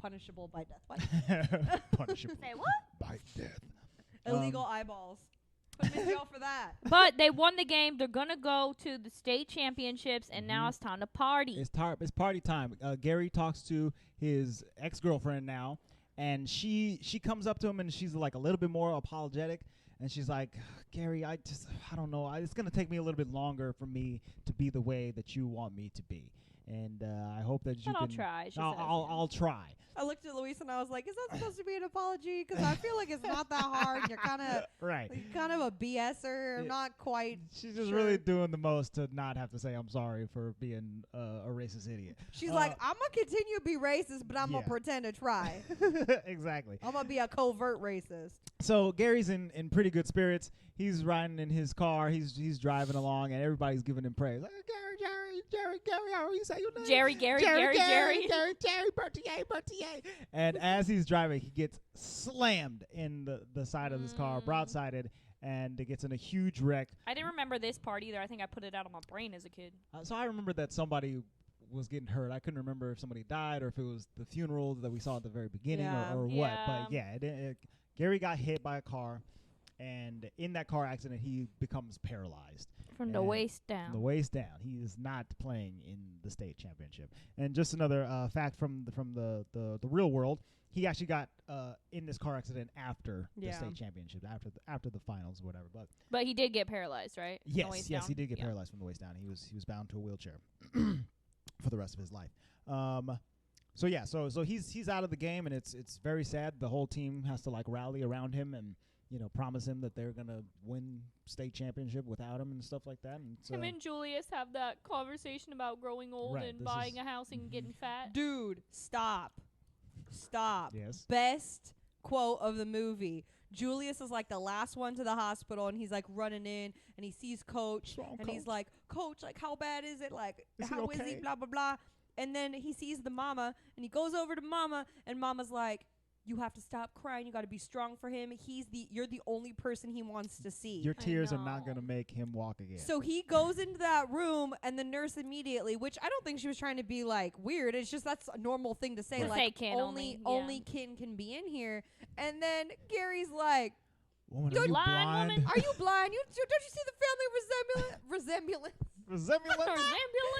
punishable by death. What? Punishable Say what? by death. Illegal eyeballs. Put him in jail for that. But they won the game. They're gonna go to the state championships, and now it's time to party. It's party time. Gary talks to his ex-girlfriend now, and she comes up to him and she's like a little bit more apologetic, and she's like, Gary, I don't know. It's gonna take me a little bit longer for me to be the way that you want me to be, and I hope that you But can. I'll try. She says. I'll try. I looked at Luis and I was like, "Is that supposed to be an apology? Because I feel like it's not that hard. You're kind of Right. a BSer. I'm not quite. She's just sure. really doing the most to not have to say I'm sorry for being a racist idiot. She's like, I'm gonna continue to be racist, but I'm Yeah. gonna pretend to try. Exactly. I'm gonna be a covert racist. So Gary's in pretty good spirits. He's riding in his car. He's driving along, and everybody's giving him praise. Like, Gary, how you say your name? Jerry, Bertier. And as he's driving, he gets slammed in the side of his car, broadsided, and it gets in a huge wreck. I didn't remember this part either. I think I put it out of my brain as a kid. So I remember that somebody was getting hurt. I couldn't remember if somebody died or if it was the funeral that we saw at the very beginning Yeah. or what. Yeah. But yeah, Gary got hit by a car, and in that car accident, he becomes paralyzed. From the And waist down. The waist down. He is not playing in the state championship. And just another fact from the real world, he actually got in this car accident after the Yeah. state championship, after the finals, or whatever. But But he did get paralyzed, right? From the yes, waist yes, down? he did get Yeah. paralyzed from the waist down. He was bound to a wheelchair for the rest of his life. So yeah, so he's out of the game, and it's very sad. The whole team has to like rally around him and promise him that they're gonna win state championship without him and stuff like that. And so Him and Julius have that conversation about growing old Right, and this buying is- a house and getting fat. Dude, stop. yes, Best quote of the movie. Julius is like the last one to the hospital, and he's like running in, and he sees Coach, What's wrong, and he's Coach? like, Coach, like how bad is it? Like Is he how is he? okay? Blah blah blah. And then he sees the mama, and he goes over to Mama, and Mama's like, you have to stop crying. You got to be strong for him. You're the only person he wants to see. your tears are not know. gonna make him walk again. So he goes into that room, and the nurse immediately, which I don't think she was trying to be like weird. It's just that's a normal thing to say. Right. Like Say kin only, yeah. only kin can be in here. And then Gary's like, Woman, You're are you blind, blind? woman? "Are you blind? Don't you see the family resemblance? Resemblance?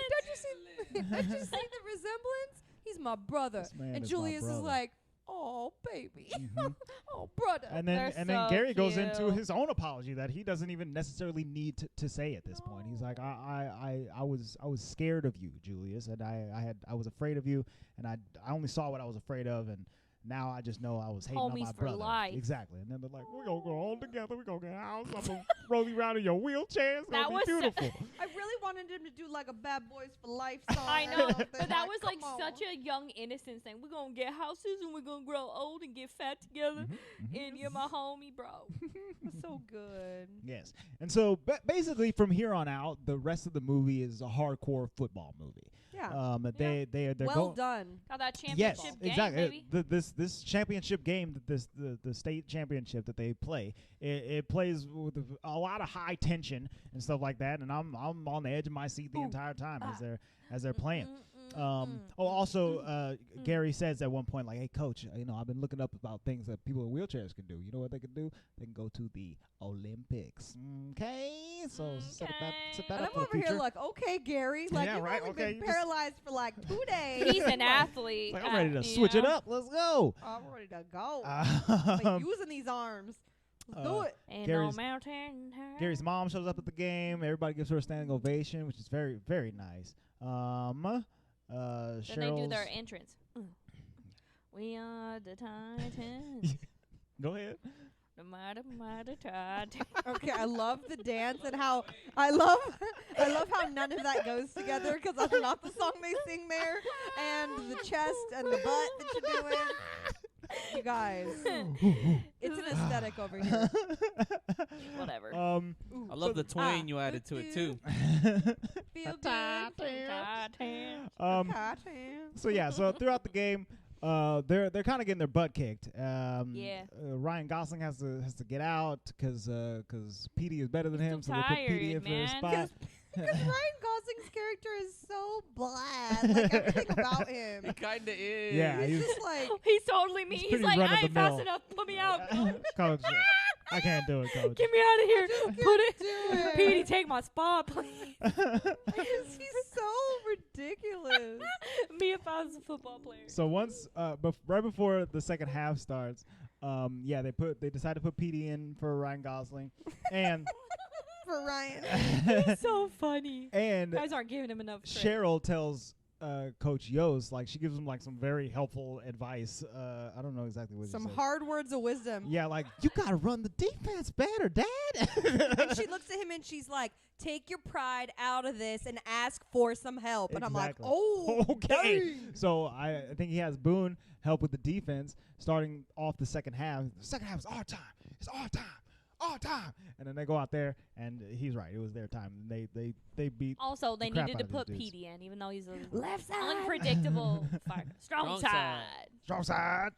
Don't you see the resemblance? He's my brother." This man And is my Julius is brother. like, "Oh baby, Mhm. oh brother." And then They're and then so Gary goes into cute. his own apology that he doesn't even necessarily need to say at this point. He's like, I was scared of you, Julius, and I was afraid of you, and I only saw what I was afraid of, and now I just know I was hating on Homies my for brother. life. Exactly. And then they're like, we're gonna go home together. We're gonna get a house. I'm gonna roll you around in your wheelchair. It's That gonna was be so- beautiful. I really wanted him to do like a Bad Boys for Life song. I or know, something. but that was like come such on. a young innocence thing. We're gonna get houses and we're gonna grow old and get fat together. And you're my homie, bro. so good. Yes. And so basically from here on out, the rest of the movie is a hardcore football movie. Yeah. They're well going. done. Got that Yes, championship game, exactly. baby. This championship game, the state championship that they play, it plays with a lot of high tension and stuff like that. And I'm on the edge of my seat the entire time as they're playing. Gary says at one point, like, "Hey, Coach, I've been looking up about things that people in wheelchairs can do. You know what they can do? They can go to the Olympics." Okay, so set that And up I'm for the over here future. like, okay, Gary, like Yeah, you've right, only okay, been you just- paralyzed for like 2 days. He's an Like, athlete. It's like, I'm ready to switch it up. Let's go. I'm ready to go. Like Um, using these arms. Let's do it. Ain't Gary's- no mountain high. Gary's mom shows up at the game. Everybody gives her a standing ovation, which is very, very nice. Then they do Cheryl's. their entrance. We are the Titans. Go ahead. Okay, I love the dance and how I love how none of that goes together because that's not the song they sing there, and the chest and the butt that you're doing. You guys, it's an aesthetic over here. Whatever. I love the twang you added to it too. Feel good. So yeah, so throughout the game, they're kind of getting their butt kicked. Yeah. Ryan Gosling has to get out because Petey is better than him, so they put tired, Petey in for his man. spot. Because Ryan Gosling's character is so bland. Like, everything about him. He kinda is. Yeah, He's he's just like, He's totally me. He's He's pretty like, I ain't run-of-the-mill. fast enough. Put me out. Coach. I can't do it, Coach. Get me out of here. Put it. do it. Petey, take my spot, please. he's so ridiculous. Me if I was a football player. So once, right before the second half starts, they decided to put Petey in for Ryan Gosling, and For Ryan. He's so funny. and You guys aren't giving him enough credit. Cheryl tells Coach Yost, like, she gives him like some very helpful advice. I don't know exactly what Some she said. hard words of wisdom. Yeah, like, you gotta run the defense better, Dad. And she looks at him and she's like, take your pride out of this and ask for some help. And I'm like, Exactly. oh, Okay. dang. So I think he has Boone help with the defense starting off the second half. The second half is our time. It's our time. Our time. And then they go out there, and he's right. It was their time. They beat. Also, they crap needed to out of these put dudes. Petey in, even though he's a Left side. unpredictable fire. Strong Strong side. side. Strong side.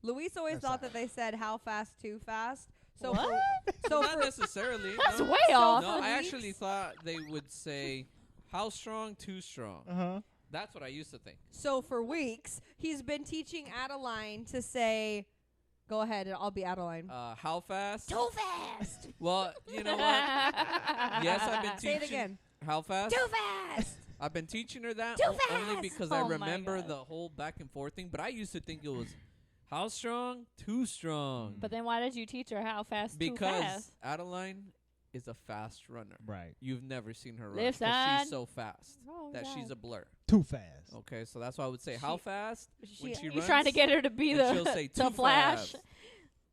Luis always Left thought side. that they said how fast, too fast. So What? so Not for, necessarily. That's no. way off. No, I weeks. actually thought they would say, "How strong? Too strong." Uh-huh. That's what I used to think. so for weeks, he's been teaching Adeline to say, go ahead, and I'll be Adeline. How fast? Too fast. Well, you know what? Yes, I've been Say teaching. it again. How fast? Too fast. I've been teaching her that Too only fast. because Oh I my remember God. the whole back and forth thing. But I used to think it was how strong, too strong. But then why did you teach her how fast? Too Because fast? Adeline is a fast runner. Right. You've never seen her run Left 'cause side. she's so fast Wrong that she's side. a blur. Too fast. Okay, so that's why I would say how She- fast when she He's runs. trying to get her to be and she'll the say to too flash. fast.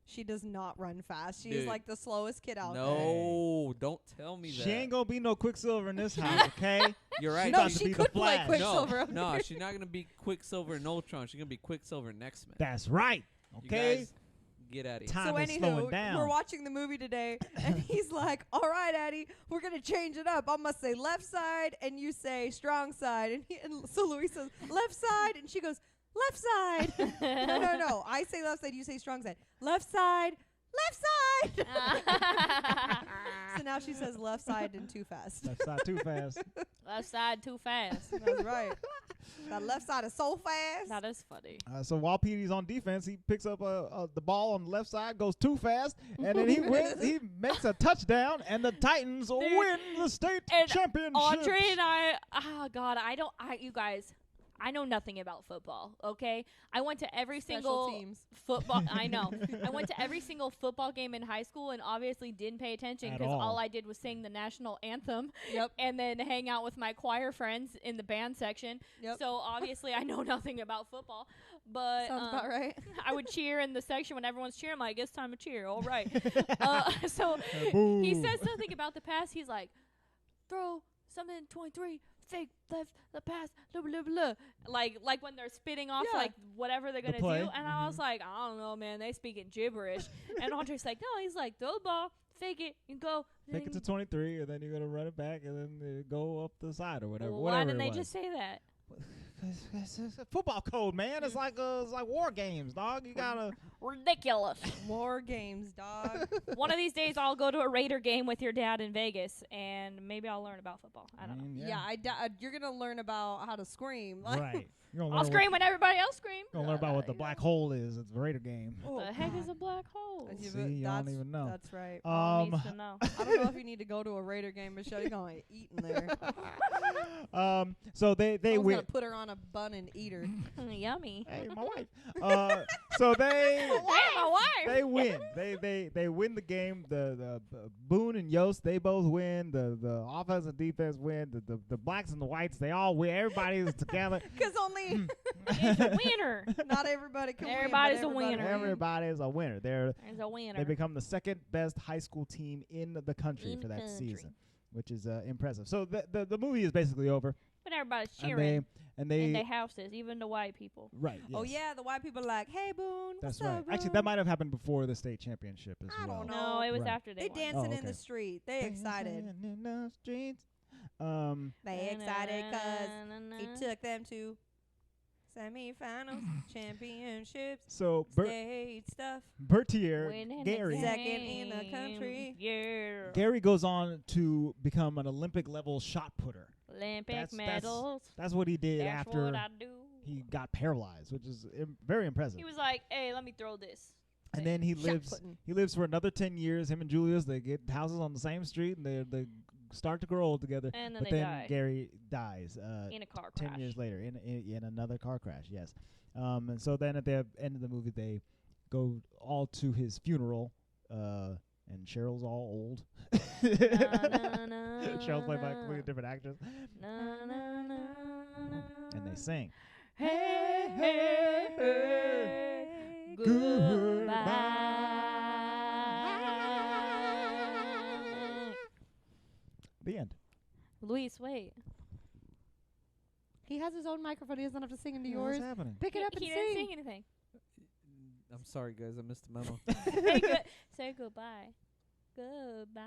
She does not run fast. She's Dude. like the slowest kid out there. No, don't tell me that. She ain't gonna be no Quicksilver in this house, okay? You're right. She No, about to she be the could play Flash. Quicksilver. No, she's not gonna be Quicksilver and Ultron. She's gonna be Quicksilver and X-Men. That's right. You Okay. guys get at it. Time So is slowing anywho, down. we're watching the movie today, and he's like, "All right, Addie, we're gonna change it up. I'm gonna say left side, and you say strong side." And so Louise says left side, and she goes left side. No. I say left side, you say strong side. Left side, left side. So now she says left side and too fast. Left side too fast. Left side too fast. That's right. That left side is so fast. That is funny. So while Petey's on defense, he picks up the ball on the left side, goes too fast, and then he wins. He makes a touchdown, and the Titans win the state And championship. Andre and I, oh God, you guys, I know nothing about football, okay? I went to every Special single teams. football, I know. I went to every single football game in high school and obviously didn't pay attention At because all. all I did was sing the national anthem Yep. and then hang out with my choir friends in the band section. Yep. So obviously I know nothing about football, but Sounds about right. I would cheer in the section when everyone's cheering. I'm like, it's time to cheer. All right. So Boo. he says something about the pass. He's like, throw something 23, fake left the pass, blah, blah, blah. Like when they're spitting off Yeah. like whatever they're gonna play. do. And I was like, I don't know, man. They speaking gibberish. And Andre's like, no. He's like, throw the ball, fake it, and go. Take it to 23, and then you're gonna run it back, and then go up the side or whatever. Well, whatever why didn't it they was. just say that? It's a football code, man. It's like war games, dog. You gotta. Ridiculous. More games, dog. One of these days, I'll go to a Raider game with your dad in Vegas, and maybe I'll learn about football. I don't know. Yeah, you're gonna learn about how to scream. Like, Right. You're gonna I'll learn scream when everybody else screams. Gonna learn about what the black hole is. It's a Raider game. Oh, What the heck is God. a black hole? Yeah, See, but you don't even know. That's right. All needs to know. I don't know if you need to go to a Raider game, Michelle. You're gonna eat in there. So they Someone's win. gonna put her on a bun and eat her. Yummy. Hey, my wife. So they Hey, my wife. they win. They win the game. The Boone and Yost, they both win. The offense and defense win. The blacks and the whites, they all win. Everybody's together. Because only everybody. It's a winner. Not everybody can Everybody's win. a winner. Everybody's a winner. There's a winner. They become the second best high school team in the country In for that country. season, which is impressive. So the movie is basically over. But everybody's cheering And in they their houses, even the white people. right. Oh yes. yeah, the white people are like, hey Boone, That's what's right. up, Actually, Boone? that might have happened before the state championship as I well. don't No, it was Right. after They won. dancing in okay. the street. They excited. Dancing in the streets. They excited 'cause he took them to semifinals, championships, So state stuff. Bertier, Winning Gary, the Second in the game. country. Yeah. Gary goes on to become an Olympic level shot putter. Olympic That's- medals. That's what he did That's after what I do. he got paralyzed, which is very impressive. He was like, "Hey, let me throw this." And then he Shot lives. putting. He lives for another 10 years. Him and Julius, they get houses on the same street, and they start to grow old together. And then But they then die Gary dies in a car 10 crash. years later in another car crash. Yes. And so then at the end of the movie, they go all to his funeral, and Cheryl's all old. Cheryl's played by a completely different actress, and they sing. Hey, hey, hey, goodbye. The end. Luis, wait. He has his own microphone. He doesn't have to sing into Yeah, yours. what's happening? Pick it up and He didn't sing. sing anything. I'm sorry, guys. I missed the memo. Say goodbye. Goodbye.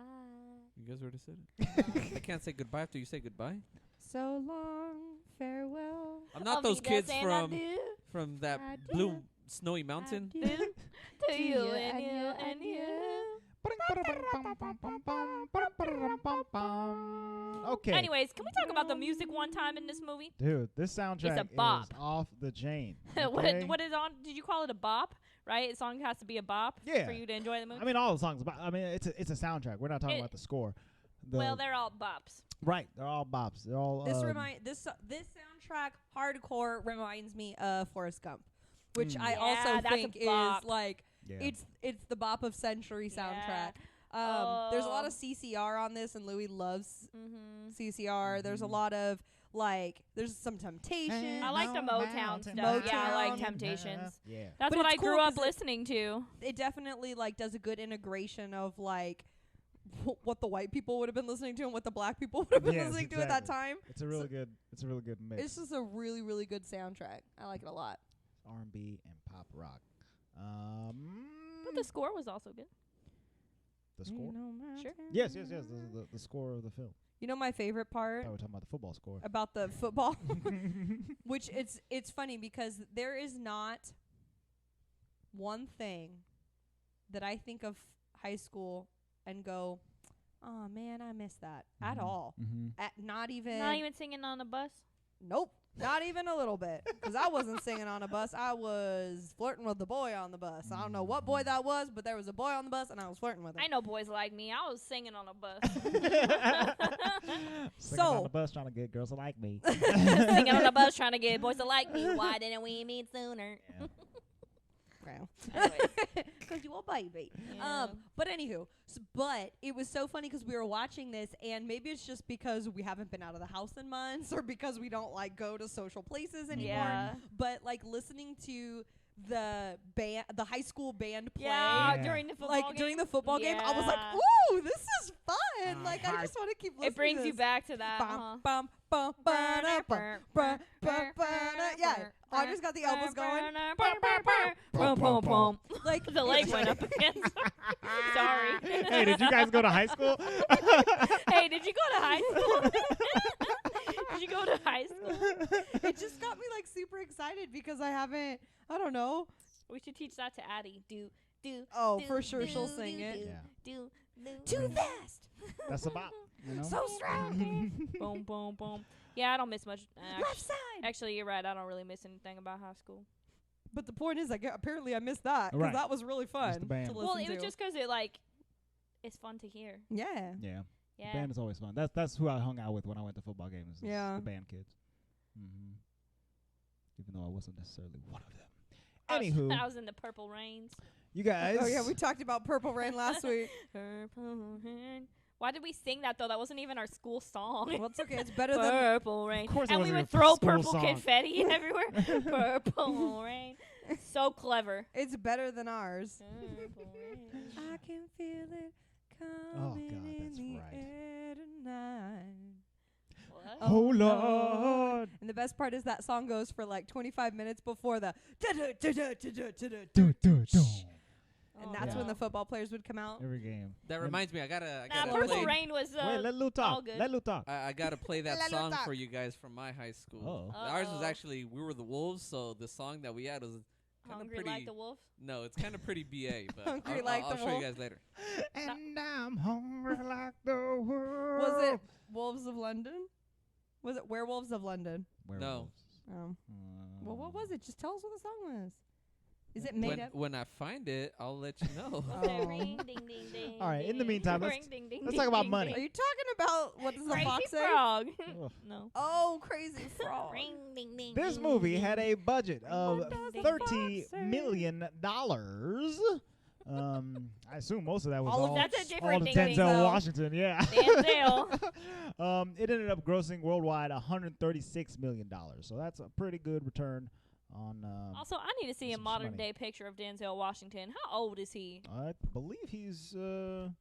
You guys already said it. I can't say goodbye after you say goodbye. So long, farewell. I'm not those kids from that blue snowy mountain. To you and you and you. Okay. Anyways, can we talk about the music one time in this movie? Dude, this soundtrack is bop. off the chain. Okay? What is on? Did you call it a bop? Right, a song has to be a bop Yeah. for you to enjoy the movie. I mean, all the songs. I mean, it's a soundtrack. We're not talking It- about the score. Well, they're all bops. right. They're all bops. They're all. This soundtrack hardcore reminds me of Forrest Gump, which I Yeah, also that's a think is bop. like Yeah. it's the bop of century soundtrack. Yeah. There's a lot of CCR on this, and Louis loves Mm-hmm. CCR. There's a lot of there's some Temptation. I like the Motown stuff. Yeah, I like Temptations. Yeah. That's But what it's I grew cool up 'cause listening to. It definitely does a good integration of what the white people would have been listening to and what the black people would have been Yes, listening to at that exactly. time. It's a really good. It's a really good mix. It's just a really, really good soundtrack. I like it a lot. R&B and pop rock. But the score was also good. The score. Sure. Yes. The score of the film. You know my favorite I part thought we were talking about the football score. about the football, which it's funny because there is not one thing that I think of high school and go, oh man, I miss that at all. Mm-hmm. Not even. Not even singing on the bus. Nope. Not even a little bit. Because I wasn't singing on a bus. I was flirting with the boy on the bus. I don't know what boy that was, but there was a boy on the bus and I was flirting with him. I know boys like me. I was singing on a bus. Singing on So the bus trying to get girls to like me. Singing on the bus trying to get boys to like me. Why didn't we meet sooner? Well. Anyways. Because you a baby. Yeah. But anywho, but it was so funny because we were watching this, and maybe it's just because we haven't been out of the house in months, or because we don't go to social places anymore. Yeah. But listening to the high school band play. Yeah, Yeah. during the football game. During the football game, I was like, Yeah. "Ooh, this is fun!" I just want to keep listening. It brings to you this. back to that. Bum, bum, bum, ba-da, bum, ba, ba, ba-da. Yeah, Audra's got the elbows going. Boom, boom, boom. The leg went up again. Sorry. Hey, did you guys go to high school? Hey, did you go to high school? Did you go to high school? It just got me super excited because I don't know. We should teach that to Addie. Do. Oh, do, for sure do, she'll sing do, it. Do. Too fast. That's a bop. You know? So strong. Boom, boom, boom. Yeah, I don't miss much. Left side. Actually, you're right. I don't really miss anything about high school. But the point is, apparently I missed that because Right. that was really fun Just the band. to listen Well, it was to. just because it's fun to hear. Yeah. Yeah. Yeah. The band is always fun. That's who I hung out with when I went to football games. Yeah. The band kids. Mm-hmm. Even though I wasn't necessarily one of them. I was- Anywho, I was in the Purple Rains. you guys. Oh yeah, we talked about Purple Rain last week. Purple Rain. Why did we sing that though? That wasn't even our school song. Well, it's okay. It's better than. Purple rain. Of course it And we wasn't would your throw school purple song. confetti everywhere. Purple rain. So clever. It's better than ours. Purple rain. I can feel it Oh, coming God, in that's the right. air tonight. What? Oh, Lord. And the best part is that song goes for like 25 minutes before the. Do, do, do. And that's Yeah. when the football players would come out. Every game. That reminds me, I gotta Nah, What was Purple it? Rain was Wait, let Lou all talk. good. Let Lou talk. I gotta play that Let song talk. for you guys from my high school. Oh. Ours was Uh-oh. actually We Were the Wolves, so the song that we had was kind of Hungry pretty. like the wolf. No, it's kind of pretty BA, but Hungry I'll, like I'll the show you wolf. guys later. And I'm hungry like the world. Was it Wolves of London? Was it Werewolves of London? Werewolves. Well, what was it? Just tell us what the song was. Is it made up? When I find it, I'll let you know. Was it Oh. ring ding ding ding? All right, in the ding, meantime, ring, let's- ding, ding, let's ding, talk about ding, money. Are ding. you talking about what does the Crazy fox say? frog. Ugh. No. Oh, crazy frog. Ring ding ding. This ding, movie ding. had a budget of What does the $30 fox say? million. I assume most of that was All of all, That's a all different to ding ding. Denzel So- Washington. Yeah. Denzel. It ended up grossing worldwide $136 million. So that's a pretty good return on. Also, I need to see a some modern money. day picture of Denzel Washington. How old is he? I believe he's in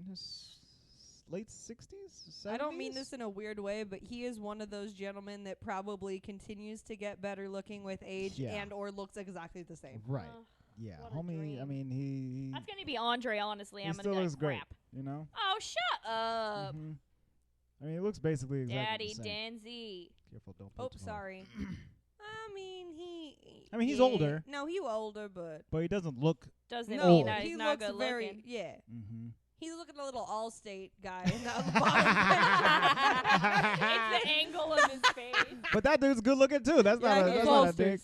his late 60s. 70s? I don't mean this in a weird way, but he is one of those gentlemen that probably continues to get better looking with age Yeah. and or looks exactly the same. Right. Ugh, Yeah. what a Homie. I dream. mean, he that's gonna be Andre. Honestly, he I'm still gonna be looks like, great. crap. You know. Oh, shut up, Mhm. I mean, he looks basically exactly Daddy the same. Denzi. Careful, don't. Oh, poke too hard. sorry. I mean, I mean, he's yeah. older. No, he older, but But he doesn't look. Doesn't no, mean that he he's not looks good very looking. yeah. Mm-hmm. He's looking a little Allstate guy in the It's the angle of his face. But that dude's good looking too. That's Yeah, not a, he's that's not a Allstate dick.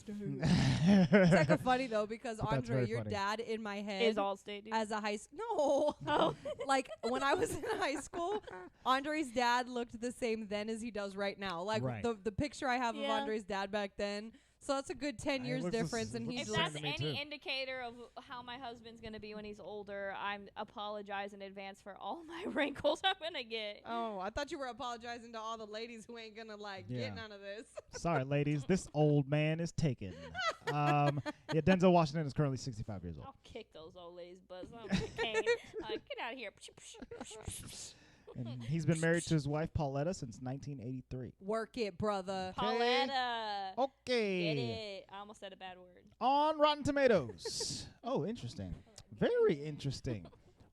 It's kind of funny though because But that's Andre, very your funny. dad in my head Is Allstate, dude. as a high no, Oh. like when I was in high school, Andre's dad looked the same then as he does right now. Like Right. the picture I have of Yeah. Andre's dad back then. So that's a good 10 It years looks the difference, s- and looks he's If the same like, that's to me, any too. indicator of how my husband's gonna be when he's older, I apologize in advance for all my wrinkles I'm gonna get. oh, I thought you were apologizing to all the ladies who ain't gonna like Yeah. get none of this. Sorry, ladies. This old man is taken. Yeah, Denzel Washington is currently 65 years old. I'll kick those old ladies' butts. I'm a cane. Get out of here. And he's been married to his wife, Pauletta, since 1983. Work it, brother. Pauletta. Okay. Get it. I almost said a bad word. On Rotten Tomatoes. Oh, interesting. Very interesting.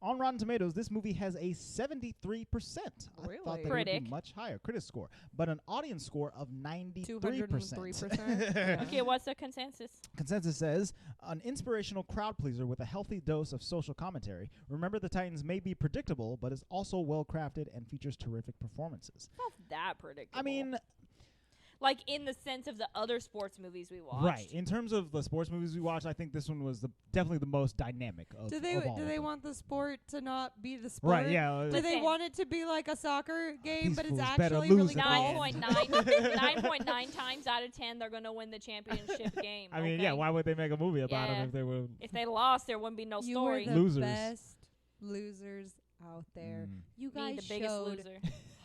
On Rotten Tomatoes, this movie has a 73%. I Really? thought that it would Critic. be much higher. Critic score. But an audience score of 93%. 203%. Okay, what's the consensus? Consensus says, an inspirational crowd pleaser with a healthy dose of social commentary. Remember the Titans may be predictable, but is also well crafted and features terrific performances. Not that predictable. I mean, like in the sense of the other sports movies we watched. right. In terms of the sports movies we watched, I think this one was definitely the most dynamic of Do of they all do of they them. want the sport to not be the sport? Right, yeah. Do they Listen. want it to be like a soccer game, These but it's fools better actually lose really at the golf? end. 9.9 times out of 10, they're going to win the championship game. I mean, okay? yeah, why would they make a movie about Yeah. it if they were... If they lost, there wouldn't be no You story. were the Losers. best losers out there. Mm. You Me, guys the biggest showed loser.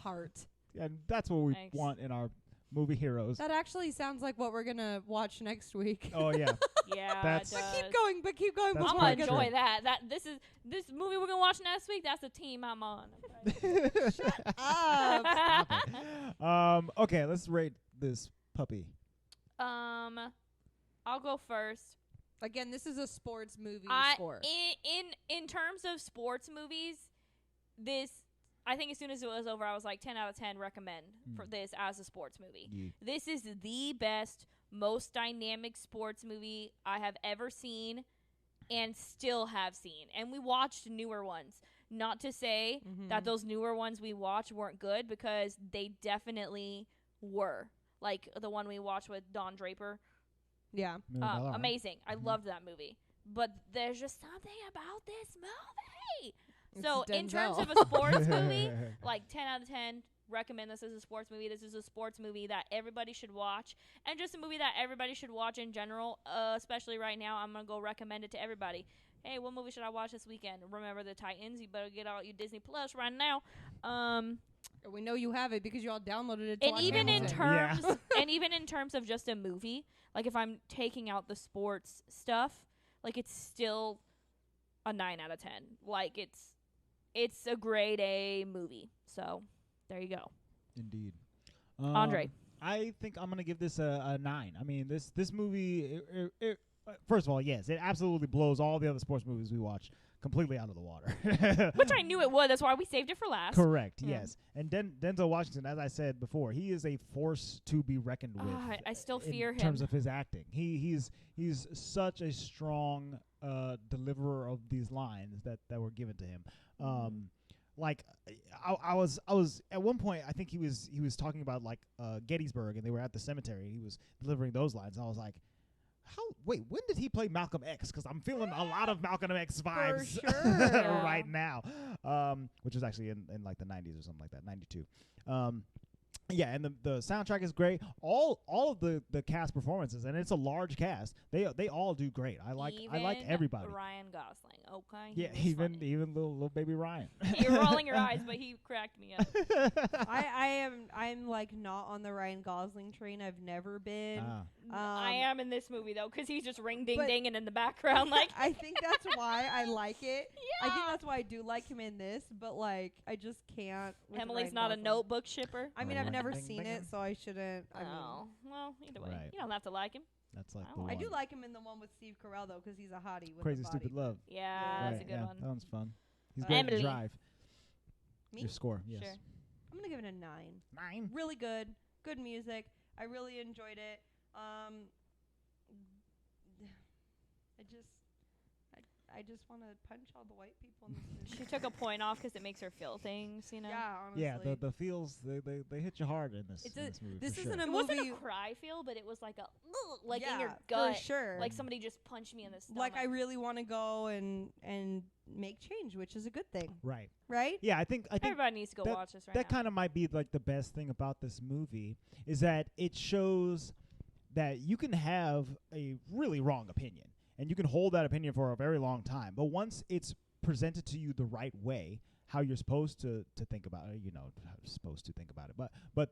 heart. And that's what we Thanks. want in our movie heroes. That actually sounds like what we're gonna watch next week. Oh, yeah. Yeah, That's- it But does. keep going. That's I'm before gonna we get enjoy true. that. This movie we're gonna watch next week. That's the team I'm on. up. Okay, let's rate this puppy. I'll go first. Again, this is a sports movie I score. in terms of sports movies, this I think as soon as it was over, I was like 10 out of 10 recommend for this as a sports movie. Yeah. This is the best, most dynamic sports movie I have ever seen and still have seen. And we watched newer ones. Not to say that those newer ones we watched weren't good, because they definitely were. Like the one we watched with Don Draper. Yeah. Amazing. I loved that movie. But there's just something about this movie. So It's in terms Denzel. of a sports movie, like 10 out of 10, recommend this as a sports movie. This is a sports movie that everybody should watch, and just a movie that everybody should watch in general, especially right now. I'm going to go recommend it to everybody. hey, what movie should I watch this weekend? Remember the Titans? You better get out your Disney Plus right now. We know you have it because you all downloaded it. And even in Hamilton. terms, and even in terms of just a movie, like if I'm taking out the sports stuff, like it's still a 9 out of 10. Like it's a grade A movie. So there you go. Indeed. Andre. I think I'm gonna give this a 9. I mean, this movie. First of all, yes, it absolutely blows all the other sports movies we watch completely out of the water. Which I knew it would. That's why we saved it for last. Correct. Yeah. Yes, and Denzel Washington, as I said before, he is a force to be reckoned with. I still fear in him. terms of his acting. He's such a strong deliverer of these lines that were given to him. Like I was at one point, I think he was talking about like Gettysburg, and they were at the cemetery. He was delivering those lines, and I was like, wait, when did he play Malcolm X? Because I'm feeling a lot of Malcolm X vibes sure. right now, which was actually in like the 90s or something like that, 92. Yeah, and the soundtrack is great. All of the cast performances, and it's a large cast. They all do great. I like everybody. Ryan Gosling. Okay. Yeah, he was funny. even little baby Ryan. You're rolling your eyes, but he cracked me up. I'm like not on the Ryan Gosling train. I've never been. I am in this movie though, because he's just ring ding but dinging in the background. Like I think that's why I like it. Yeah. I think that's why I do like him in this. But like, I just can't. with Emily's Ryan not a Gosling. Notebook shipper. I mean, I've never Ding, seen ding, it, ding. so I shouldn't. I mean, Oh, well, either way, Right. you don't have to like him. That's like I the like I one. do like him in the one with Steve Carell though, because he's a hottie with Crazy a body. Stupid Love. Yeah, Right, that's a good one. That one's fun. He's Uh, great Emily. to drive. Me? Your score, yes. Sure. I'm gonna give it a 9. 9. Really good. Good music. I really enjoyed it. I just want to punch all the white people in this movie. She took a point off because it makes her feel things, you know. Yeah, honestly. Yeah, the feels they hit you hard in this. It's in a- this movie. this for isn't sure. a It wasn't movie- a cry feel, but it was like a like yeah, in your gut, for sure. like somebody just punched me in the stomach. Like I really want to go and make change, which is a good thing, Right. right? Yeah, I think Everybody needs to go watch this right that now. kind of might be like the best thing about this movie is that it shows that you can have a really wrong opinion and you can hold that opinion for a very long time, but once it's presented to you the right way, how you're supposed to think about it, supposed to think about it, but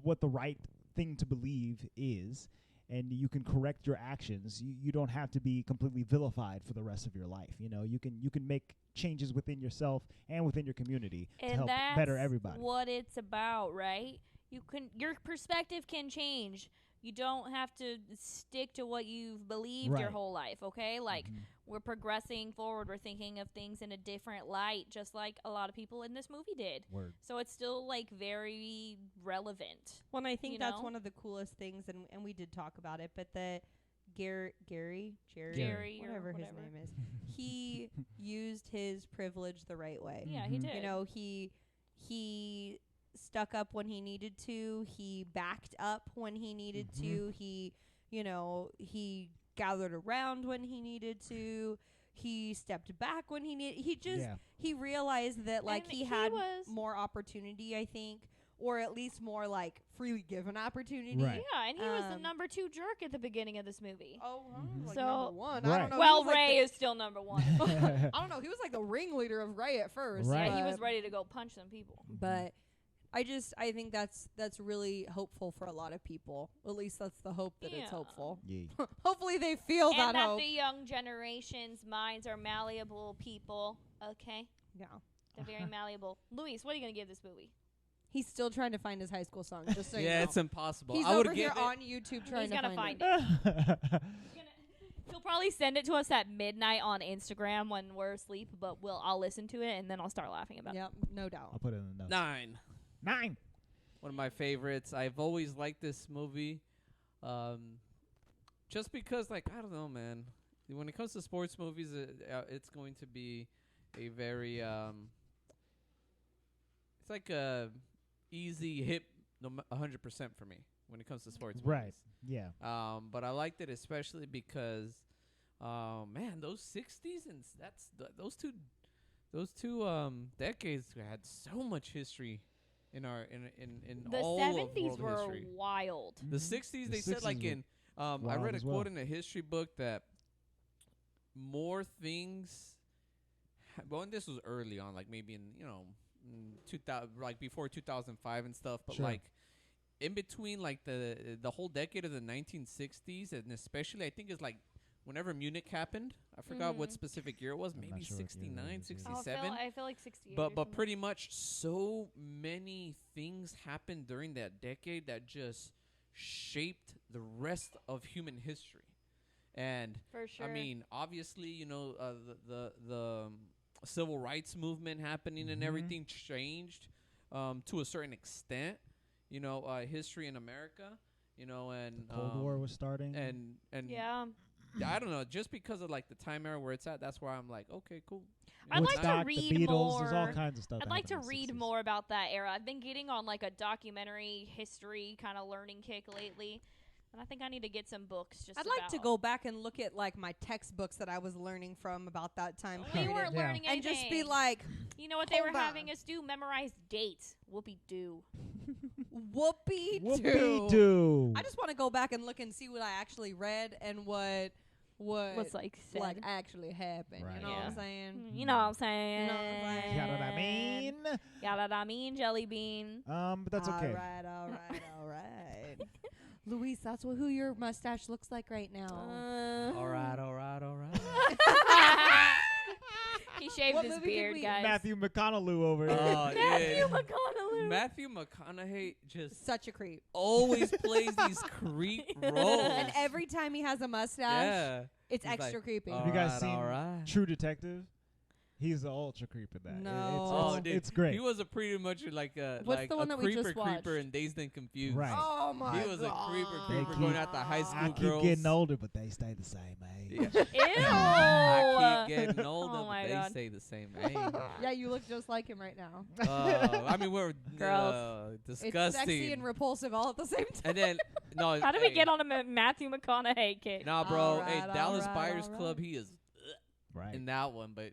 what the right thing to believe is, and you can correct your actions. You don't have to be completely vilified for the rest of your life. You can make changes within yourself and within your community to And help that's better everybody. what it's about, right? Your perspective can change. You don't have to stick to what you've believed your Right. whole life, okay? Like Mhm. we're progressing forward, we're thinking of things in a different light, just like a lot of people in this movie did. Word. So it's still like very relevant. Well, and I think You that's know? one of the coolest things, and we did talk about it, but the Jerry, Jerry or whatever his whatever. name is, he used his privilege the right way. Yeah, he Mhm. did. You know, he stuck up when he needed to. He backed up when he needed to. He gathered around when he needed to. He stepped back when he needed. He realized that like And he he had was- more opportunity, I think, or at least more like freely given opportunity. Right. Yeah, and he was the Um, number 2 jerk at the beginning of this movie. Oh, Mhm. like So- number one. I Right. don't know. Well, he was like Ray the- is still number 1. I don't know. He was like the ringleader of Ray at first. Right. Yeah, he was but- ready to go punch some people. But I think that's really hopeful for a lot of people. At least that's the hope that it's Yeah. hopeful. Yeah. Hopefully they feel And that that hope. the young generation's minds are malleable people. Okay, Yeah. they're very malleable. Luis, what are you gonna give this movie? He's still trying to find his high school song. Just so you Yeah, know. it's impossible. He's I would over give here it. on YouTube trying He's to gonna find find it. He'll probably send it to us at midnight on Instagram when we're asleep, but I'll listen to it and then I'll start laughing about Yep, no doubt. I'll put it in the notes. 9. 9. One of my favorites. I've always liked this movie, just because, like, I don't know, man. When it comes to sports movies, it's going to be a very, it's like a easy hit, 100% for me when it comes to sports Right. movies. Yeah. But I liked it especially because, man, those 60s and those two decades had so much history in The all 70s of world were history. wild. The Mhm. 60s, The they said, like 60s were in, I wild read a as quote well. in a history book that more things. Well, and this was early on, like maybe in 2000, like before 2005 and stuff. But Sure. like in between, like the whole decade of the 1960s, and especially I think it's like whenever Munich happened. I forgot what specific year it was. I'm not Maybe sure what year it 69, is, yeah. 67. I feel like 68. But pretty much so many things happened during that decade that just shaped the rest of human history. And for sure. I mean, obviously, the civil rights movement happening and Mhm. everything changed to a certain extent. History in America. And Cold War was starting. and yeah. I don't know, just because of like the time era where it's at. That's why I'm like, okay, cool. I'd like to Woodstock, read the Beatles, there's all more. kinds of stuff. I'd that like to happened in the read 60s. more about that era. I've been getting on like a documentary history kind of learning kick lately, and I think I need to get some books. I'd like to go back and look at like my textbooks that I was learning from about that time We period. weren't Yeah. learning and anything. just be like, you know what they were hold on. having us do? Memorize dates. Whoopie doo. whoopee Whoopee doo. I just want to go back and look and see what I actually read and what What's like said. like actually happened. Right. You know what I'm Yeah. saying? You know what I'm saying? You know what I'm saying? You know what I mean? Yeah, that I mean, jelly bean. But that's okay. All right, all right, all right. Luis, that's who your mustache looks like right now. All right. He shaved What his movie did beard, we- guys. Matthew McConaughey over here. Oh, Matthew yeah. McConaughey. Matthew McConaughey just Such a creep. always plays these creep roles. And every time he has a mustache, yeah. it's He's extra like, creepy. Have you guys Alright, seen alright. True Detective? He's the ultra creep in that. No. It's great. He was a pretty much like a What's like the one a that we just creeper watched? and Dazed and Confused. Right. Oh my He was a creeper They going keep- after high school I keep girls. getting older, but they stay the same age. Yeah. Ew. I keep getting older, Oh my but they God. stay the same age. Yeah, you look just like him right now. I mean, we're Gross. disgusting. It's sexy and repulsive all at the same time. And then no. How did we hey, get on a Matthew McConaughey kick? Nah, bro. All Hey, right, Dallas all right, Buyers all Club. right. He is Right. in that one, but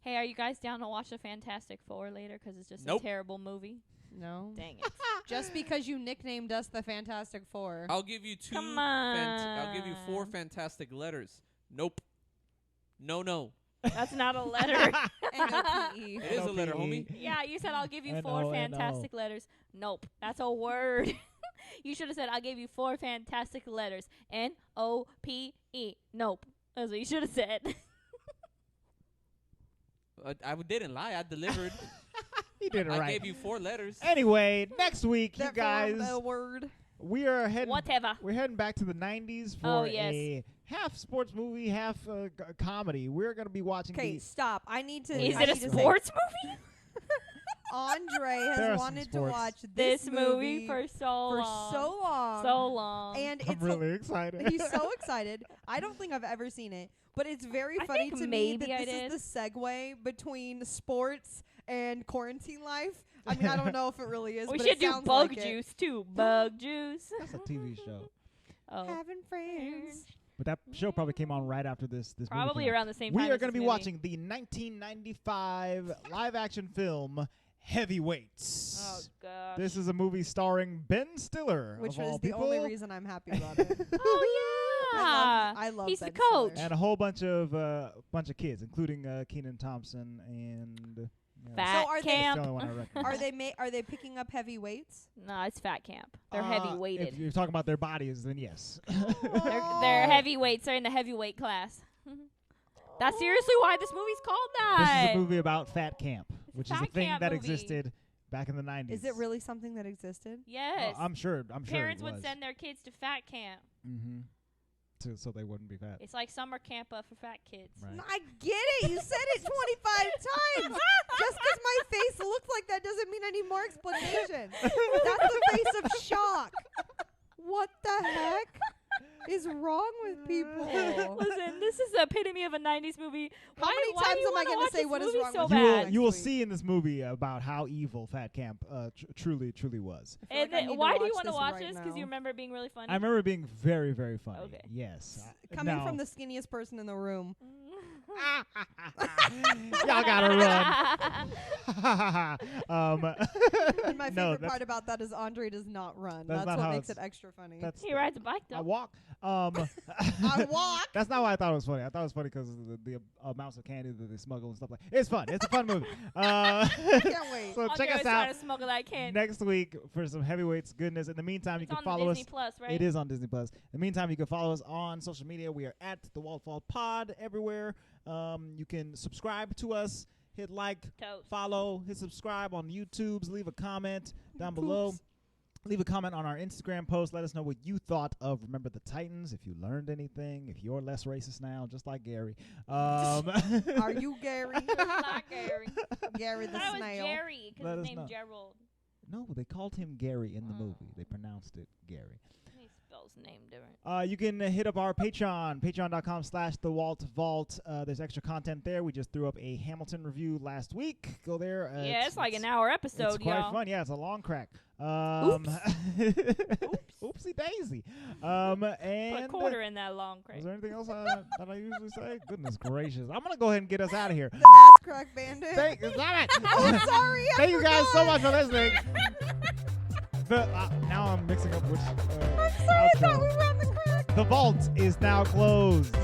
Hey, are you guys down to watch the Fantastic Four later? Because it's just Nope. a terrible movie. No. Dang it. Just because you nicknamed us the Fantastic Four. I'll give you two. Come I'll give you 4 on. fantastic letters. Nope. No. That's not a letter. N-O-P-E. It is a letter, homie. Yeah, you said I'll give you 4 N-O-N-O. fantastic letters. Nope. That's a word. You should have said I'll give you 4 fantastic letters. N-O-P-E. Nope. That's what you should have said. I didn't lie. I delivered. He did it I right. gave you 4 letters. Anyway, next week, you That guys, formed a word. we are heading. Whatever. We're heading back to the 90s for Oh, yes. a half sports movie, half comedy. We're going to be watching Okay, the stop. I need to. Is I it a need to say, sports movie? Andre There are has some wanted to sports. watch This movie for so for long. so long. So long. And I'm it's really excited. he's so excited. I don't think I've ever seen it, but it's very I funny think to me maybe that I this is the segue between sports and quarantine life. I mean, I don't know if it really is. we but should it do sounds bug like it. juice too. Bug juice. That's a TV show. Oh. Having friends. But that show probably came on right after this movie Probably came out. around the same time. We are as going to this be movie. watching the 1995 live-action film Heavyweights. Oh gosh. This is a movie starring Ben Stiller, Which of all was the people, only reason I'm happy about it. Oh yeah. I love He's Ben the coach. Stiller. and a whole bunch of kids, including Kenan Thompson and. Fat So are they- That's camp. the only one I recognize. Are they picking up heavy weights? No, it's fat camp. They're heavy If weighted. you're talking about their bodies, then yes. They're heavyweights. They're in the heavyweight class. That's seriously why this movie's called This that. is a movie about fat camp, which is a Fat thing camp that movie. existed back in the 90s. Is it really something that existed? Yes. I'm sure. Parents it would was. send their kids to fat camp. Mm-hmm. So they wouldn't be fat. It's like summer camp for fat kids. Right. I get it. You said it 25 times. Just because my face looks like that doesn't mean I need more explanation. That's the face of shock. What the heck is wrong with people? Listen, this is the epitome of a 90s movie. How many why times do you am I wanna gonna watch say this what is movie wrong so with You you? bad? will Next see in this movie about how evil fat camp truly was. I feel like I need to why do you watch want to this watch right this? Because you now. remember it being really funny. I remember it being very, very funny. Okay. Yes. Coming Now, from the skinniest person in the room. Y'all gotta run. And my no, favorite part about that is Andre does not run. That's That's not what how makes it it's- extra funny. He rides a bike I though. walk. I walk. That's not why I thought it was funny. I thought it was funny because the amounts of candy that they smuggle and stuff like. It's fun. It's a fun movie. I can't wait. So Andre check was us trying out to smuggle that candy. next week for some heavyweights goodness. In the meantime, you It's can on follow Disney us. Plus, right? It is on Disney Plus. In the meantime, you can follow us on social media. We are at the Walt Vault Pod everywhere. You can subscribe to us. Hit like, Toast. follow, hit subscribe on YouTube's. Leave a comment down below. Leave a comment on our Instagram post. Let us know what you thought of Remember the Titans. If you learned anything, if you're less racist now, just like Gary. Are you Gary? Not Gary. Gary the I thought it was snail. Jerry because Let his us name's know. Gerald. No, they called him Gary in the Oh. movie. They pronounced it Gary. He spells name different. You can hit up our Patreon, patreon.com/The Walt Vault. There's extra content there. We just threw up a Hamilton review last week. Go there. Yeah, it's like an hour episode, It's quite y'all. fun. Yeah, it's a long crack. Oopsie daisy. Put a And quarter in that long crate. is there anything else that I usually say? Goodness gracious. I'm going to go ahead and get us out of here. The ass crack bandit. Stop it. I'm sorry. Thank you guys so much for listening. Now I'm mixing up which I'm sorry. I thought we were on the crack. The vault is now closed.